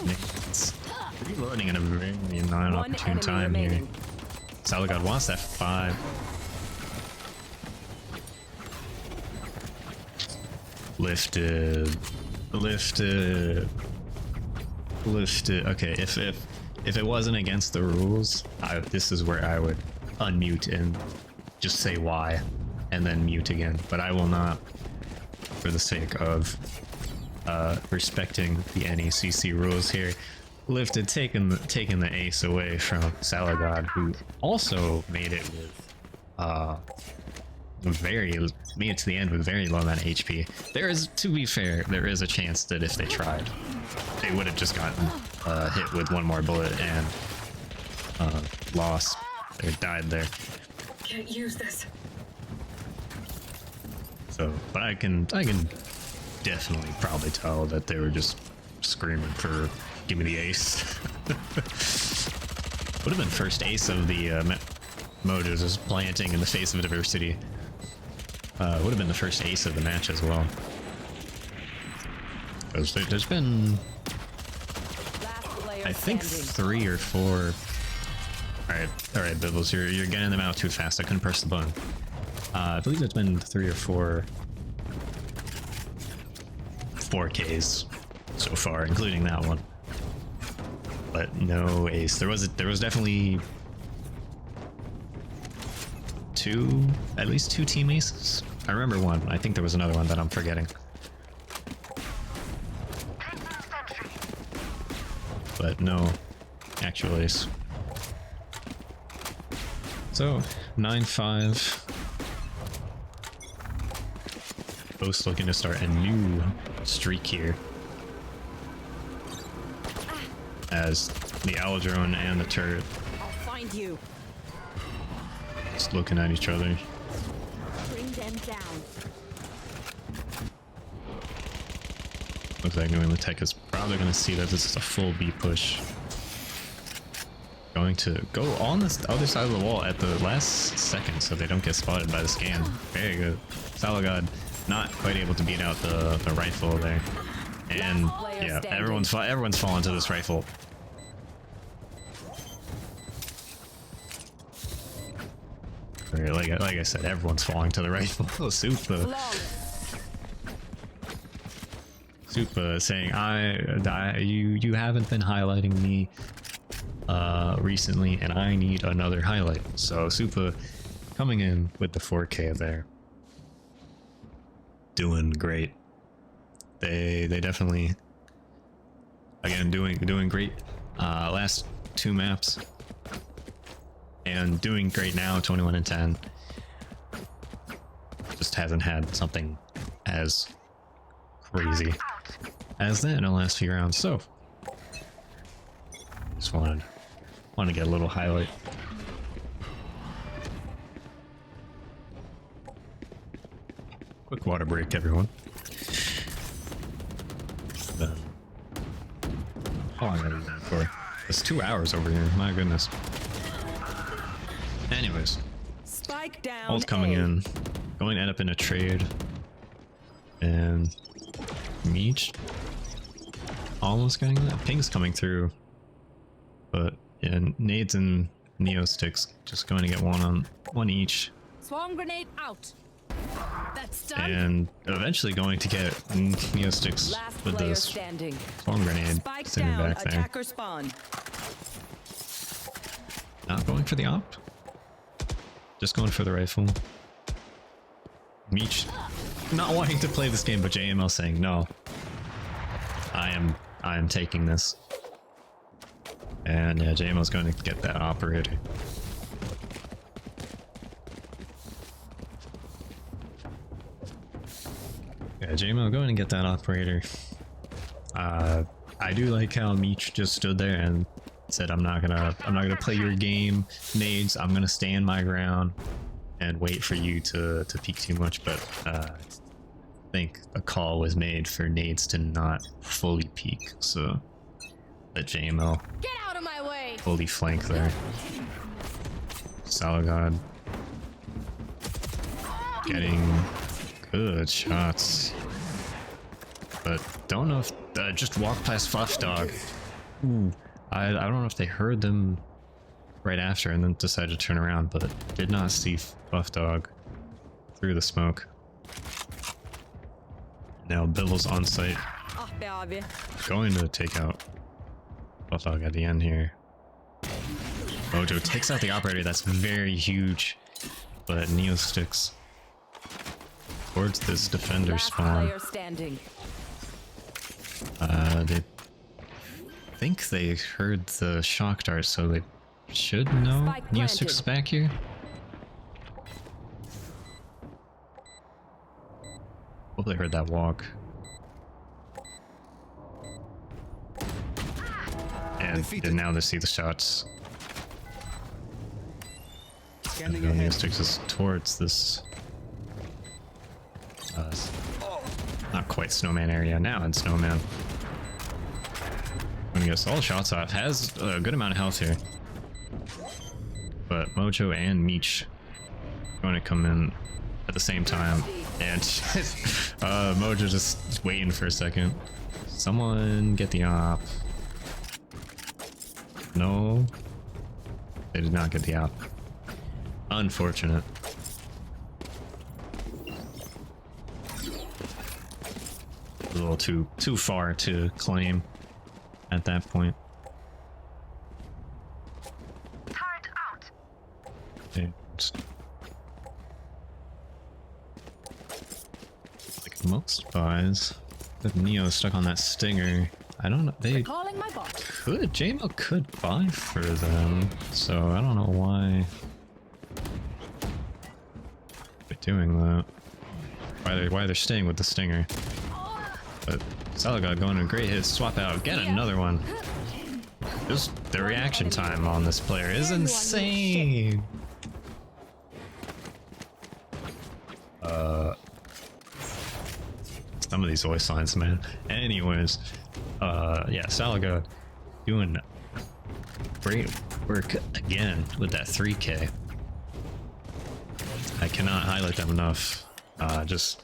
S3: it's reloading at a very non-opportune time here. Sologod wants that 5. Lifted. Okay, if it wasn't against the rules, this is where I would unmute and just say why, and then mute again. But I will not, for the sake of respecting the NECC rules here. Lifted taking the ace away from Sologod, who also made it with made it to the end with very low amount of HP. There is, to be fair, there is a chance that if they tried, they would have just gotten hit with one more bullet and lost or died there.
S2: Can't use this.
S3: So, but I can definitely probably tell that they were just screaming for give me the ace. Would have been first ace of the Mojo, just planting in the face of adversity. Would have been the first ace of the match as well. There's been, I think, 3 or 4. All right, Bivvilz, you're getting them out too fast. I couldn't press the button. I believe there's been 3 or 4 4Ks so far, including that one. But no ace. There was definitely at least two team aces. I remember one. I think there was another one that I'm forgetting. But no actual ace. So 9-5. Both looking to start a new streak here, as the owl drone and the turret
S6: I'll find you.
S3: just looking at each other.
S6: Bring them down.
S3: Looks like NECC is probably going to see that this is a full B push. Going to go on this other side of the wall at the last second so they don't get spotted by the scan. Very good. Sologod not quite able to beat out the rifle there. And yeah, everyone's falling to this rifle. Like I said, everyone's falling to the rifle. Super. Supa saying you haven't been highlighting me recently, and I need another highlight. So Supa coming in with the 4K there, doing great. They definitely, again, doing great last 2 maps, and doing great now, 21 and 10. Just hasn't had something as crazy as that in the last few rounds. So just wanted to get a little highlight. Quick water break, everyone. Then, how long did I do that for? It's 2 hours over here. My goodness. Anyways,
S8: Spike down.
S3: ult coming in, going to end up in a trade, and Meech almost getting that. Ping's coming through, but yeah, nades and neo sticks just going to get one each,
S6: Swarm grenade out. That's done.
S3: and eventually going to get neo sticks
S8: Last
S3: with
S8: player
S3: this
S8: standing.
S3: swarm grenade
S8: Spike
S3: sitting
S8: down.
S3: back there.
S8: Attacker spawn.
S3: Not going for the op, just going for the rifle. Meech not wanting to play this game, but JML saying no. I am taking this. And yeah, JML's going to get that operator. Yeah, JML going to get that operator. I do like how Meech just stood there and said, I'm not gonna play your game, nades. I'm gonna stand my ground and wait for you to peek too much. But I think a call was made for nades to not fully peek, so let JML
S6: Get out of my way.
S3: fully flank there. Sologod getting good shots, but don't know if just walk past Fluff Dog. Ooh. I don't know if they heard them right after and then decided to turn around, but did not see Fluff Dog through the smoke. Now Bivvilz on site,
S8: Ah be abi.
S3: going to take out Fluff Dog at the end here. Mojo takes out the operator. That's very huge, but Neo sticks towards this defender
S8: Last
S3: spawn.
S8: player standing.
S3: They think they heard the shock dart, so they should know
S8: Spike
S3: Neo
S8: planted.
S3: sticks is back here. Hope they heard that walk. And now they see the shots. And Neo sticks is towards this not quite snowman area, now in snowman. When he gets all shots off, has a good amount of health here. But Mojo and Meech going to come in at the same time, and Mojo just waiting for a second. Someone get the op. No, they did not get the op. Unfortunate. A little too far to claim at that point. And like most buys, with Neo stuck on that stinger, I don't know. They
S6: Calling my bot.
S3: could, JML could buy for them, so I don't know why they're doing that. Why they're staying with the stinger. But sologod going to a great hit, swap out, get another one. Just the reaction time on this player is insane. Some of these voice lines, man. Anyways, yeah, sologod doing great work again with that 3K. I cannot highlight them enough. Just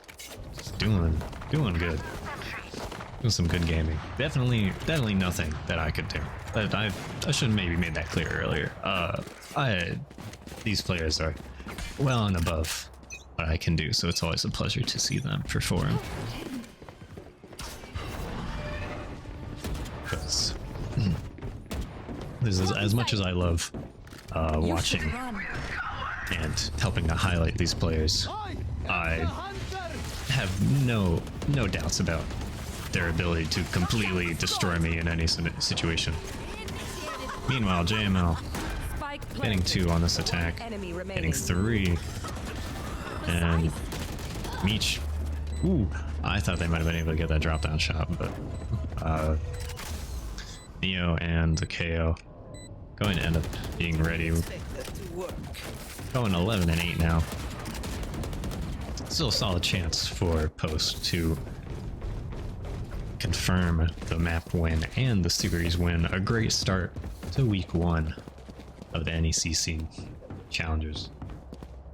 S3: doing good. Doing some good gaming. Definitely nothing that I could do. But I should have maybe made that clear earlier. These players are well and above what I can do, so it's always a pleasure to see them perform. this is as much as I love watching and helping to highlight these players. I have no doubts about their ability to completely destroy me in any situation. Meanwhile, JML getting 2 on this attack, getting 3, and Meech. Ooh, I thought they might have been able to get that drop down shot, but Neo and the KO going to end up being ready. Going 11 and 8 now. Still a solid chance for Post to confirm the map win and the series win. A great start to week 1 of the NECC Challengers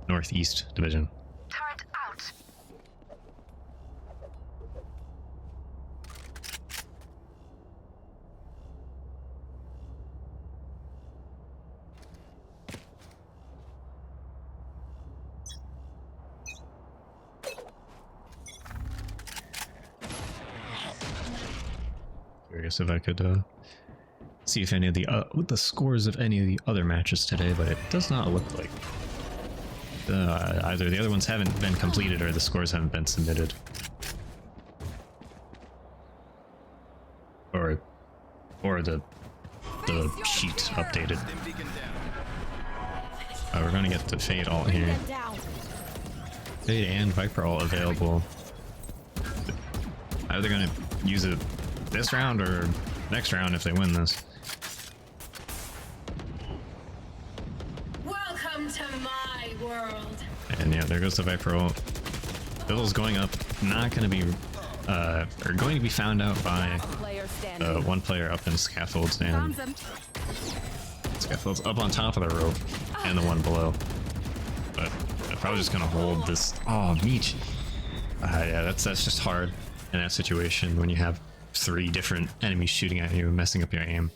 S3: Northeast Division.
S2: Turret out.
S3: Curious if I could see if any of the what the scores of any of the other matches today, but it does not look like either the other ones haven't been completed or the scores haven't been submitted, or the sheet updated. We're gonna get the Fade ult here. Fade and Viper ult available. Either gonna use it this round or next round if they win this.
S2: Welcome to my world.
S3: And yeah, there goes the Viper ult. Bivvilz going up, not going to be, or going to be found out by one player up in scaffolds, and scaffolds up on top of the rope, and the one below. But if I was just going to hold this, oh, Meech. Yeah, that's just hard in that situation when you have 3 different enemies shooting at you and messing up your aim.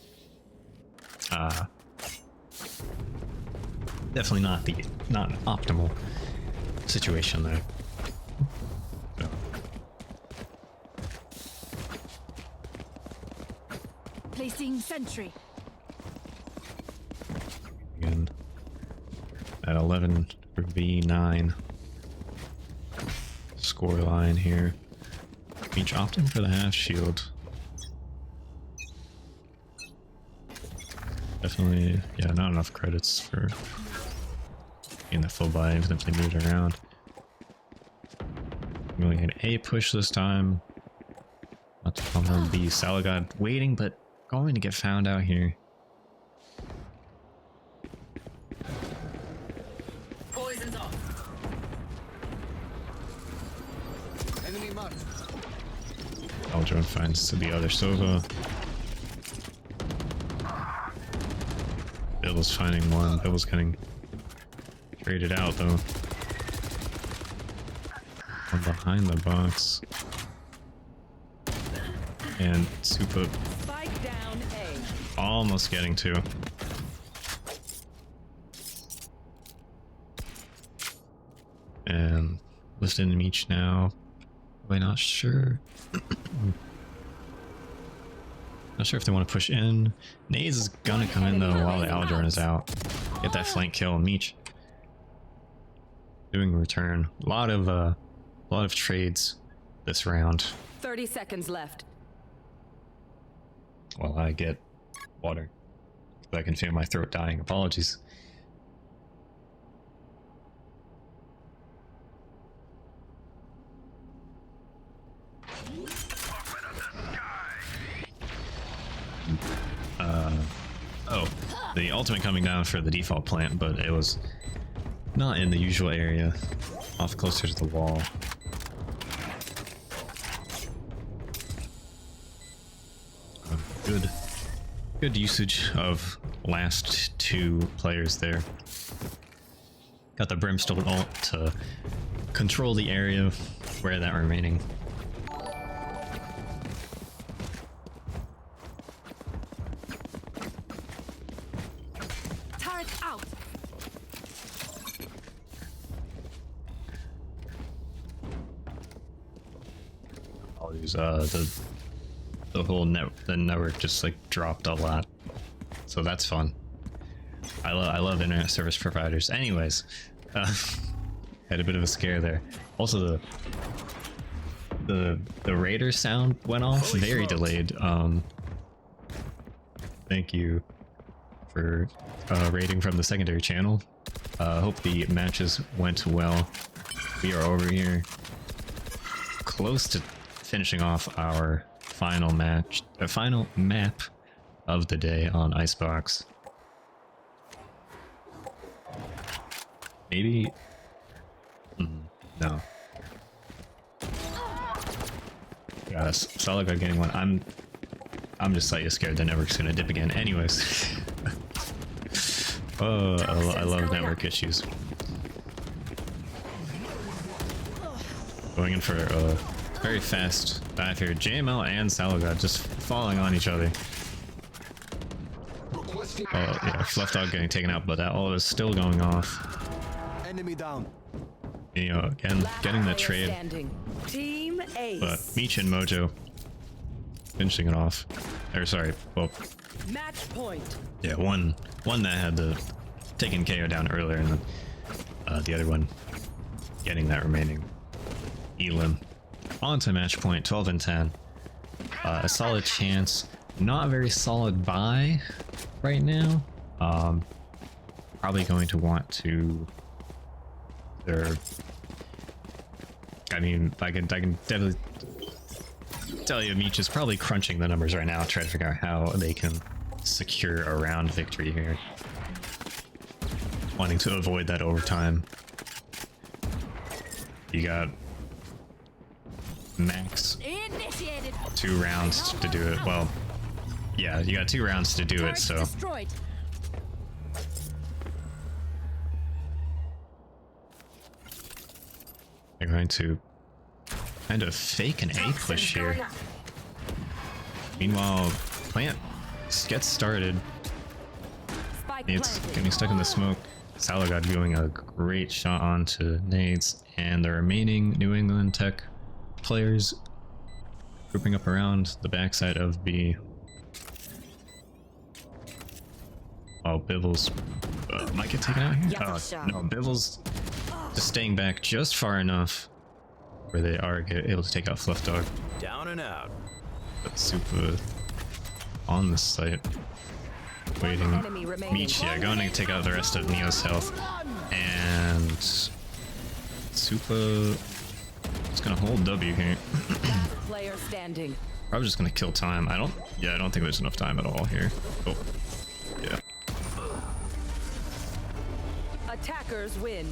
S3: Definitely not an optimal situation there. So.
S6: Placing sentry.
S3: Again, at 11 for V9 score line here. Meech opting for the half shield. Definitely, yeah, not enough credits for getting the full buy infinitely moved around. I'm going to get a push this time. Not to call him the sologod waiting, but going to get found out here.
S2: Poison's off.
S5: Enemy marked.
S3: Aldrin finds to the other Sova. Bivvilz finding one. Bivvilz getting traded out though. One behind the box. And Supa
S8: Spike down A.
S3: almost getting 2. And Lifted and Meech now. Probably not sure. Not sure if they want to push in. Nades is gonna come in though while the Aldrin is out. Get that flank kill. Meech doing a return. A lot of trades this round.
S8: 30 seconds left.
S3: While I get water. I can feel my throat dying. Apologies. Oh, the ultimate coming down for the default plant, but it was not in the usual area, off closer to the wall. Good usage of last 2 players there. Got the Brimstone ult to control the area where that remaining.
S6: Turret out.
S3: All these the whole the network just like dropped a lot, so so that's fun. I love internet service providers. Anyways, had a bit of a scare there. Also, the Raider sound went off very delayed. Thank you for raiding from the secondary channel. Hope the matches went well. We are over here close to finishing off our final match, final map of the day on Icebox. Maybe? No. Yeah, sologod getting one. I'm just slightly scared the network's gonna dip again. Anyways. Oh, I love network issues. Going in for a very fast dive here. JML and sologod just falling on each other. Oh yeah, Fluff Dog getting taken out, but that all is still going off.
S5: Enemy down.
S3: You know, again, getting the trade.
S8: Team Ace.
S3: But Meech and Mojo finishing it off. Or sorry, well,
S8: Match point.
S3: yeah, one that had the taken KO down earlier, and then the other one getting that remaining elim. On to match point, 12 and 10. A solid chance, not a very solid buy right now. Probably going to want to. I mean, I can definitely tell you, Meech is probably crunching the numbers right now, trying to figure out how they can secure a round victory here. Wanting to avoid that overtime. You got max
S6: Initiated.
S3: 2 rounds to do it. Well, yeah, you got 2 rounds to do it, so.
S6: Destroyed.
S3: They're going to kind of fake an A push here. Meanwhile, plant gets started. It's getting stuck in the smoke. sologod doing a great shot onto nades, and the remaining New England Tech players grouping up around the backside of B. Oh, Bivvilz might get taken out here. Oh, no, Bivvilz just staying back just far enough where they are able to take out Fluff Dog.
S4: Down and out.
S3: But Super on the site, waiting. Meech, yeah, going to take out the rest of Neo's health, and Super is gonna hold W here.
S8: Player standing.
S3: Probably just gonna kill time. I don't think there's enough time at all here. Oh, yeah.
S8: Attackers win.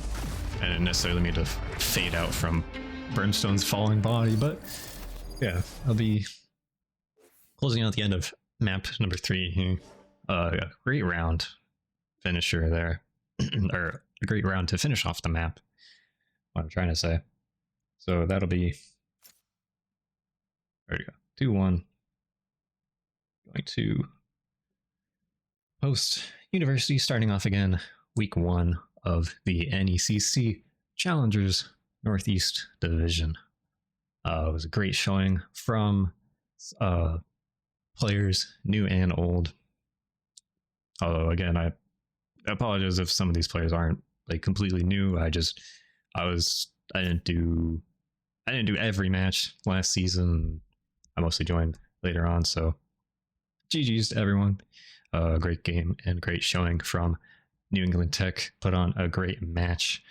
S3: I didn't necessarily mean to fade out from Brimstone's falling body, but yeah, I'll be closing out the end of map number 3 here. Yeah, great round finisher there, or a great round to finish off the map. What I'm trying to say. So that'll be, there we go, 2-1. Going to post university, starting off again, week 1 of the NECC Challengers Northeast Division. It was a great showing from players new and old. Although again, I apologize if some of these players aren't like completely new. I didn't do every match last season. I mostly joined later on, so GG's to everyone. Great game and great showing from New England Tech. Put on a great match.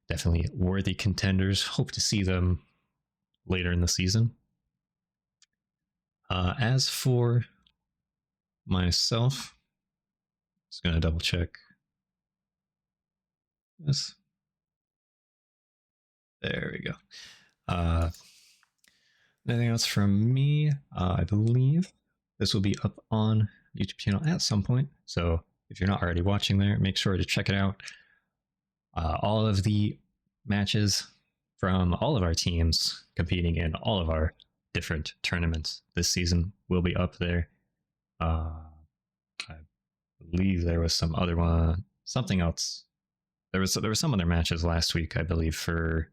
S3: Definitely worthy contenders. Hope to see them later in the season. As for myself, just gonna double check this. There we go. Nothing else from me. I believe this will be up on YouTube channel at some point. So if you're not already watching there, make sure to check it out. All of the matches from all of our teams competing in all of our different tournaments this season will be up there. I believe there was some other one, something else. There was some other matches last week, I believe, for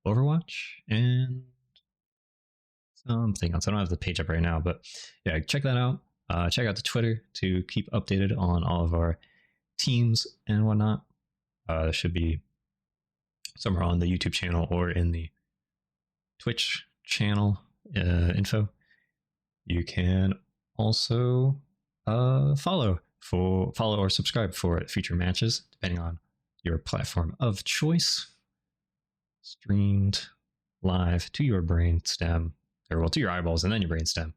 S3: Overwatch and something else. I don't have the page up right now, but yeah, check that out. Check out the Twitter to keep updated on all of our teams and whatnot. There should be somewhere on the YouTube channel or in the Twitch channel info. You can also follow or subscribe for future matches, depending on your platform of choice. Streamed live to your brainstem, or well, to your eyeballs and then your brainstem.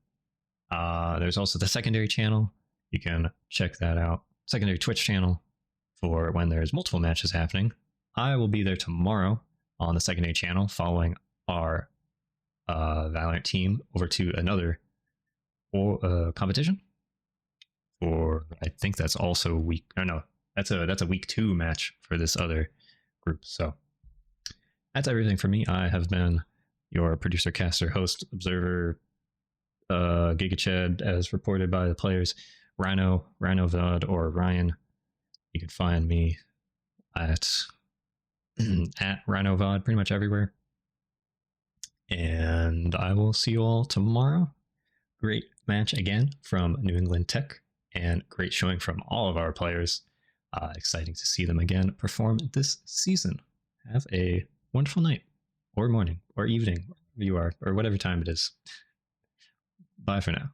S3: There's also the secondary channel. You can check that out. Secondary Twitch channel for when there's multiple matches happening. I will be there tomorrow on the secondary channel following our Valorant team over to another competition. Or I think that's also that's a week 2 match for this other group. So that's everything for me. I have been your producer, caster, host, observer, GigaChad, as reported by the players, RhinoVOD, or Ryan. You can find me at RhinoVOD pretty much everywhere. And I will see you all tomorrow. Great match again from New England Tech, and great showing from all of our players. Exciting to see them again perform this season. Have a wonderful night, or morning, or evening, wherever you are, or whatever time it is. Bye for now.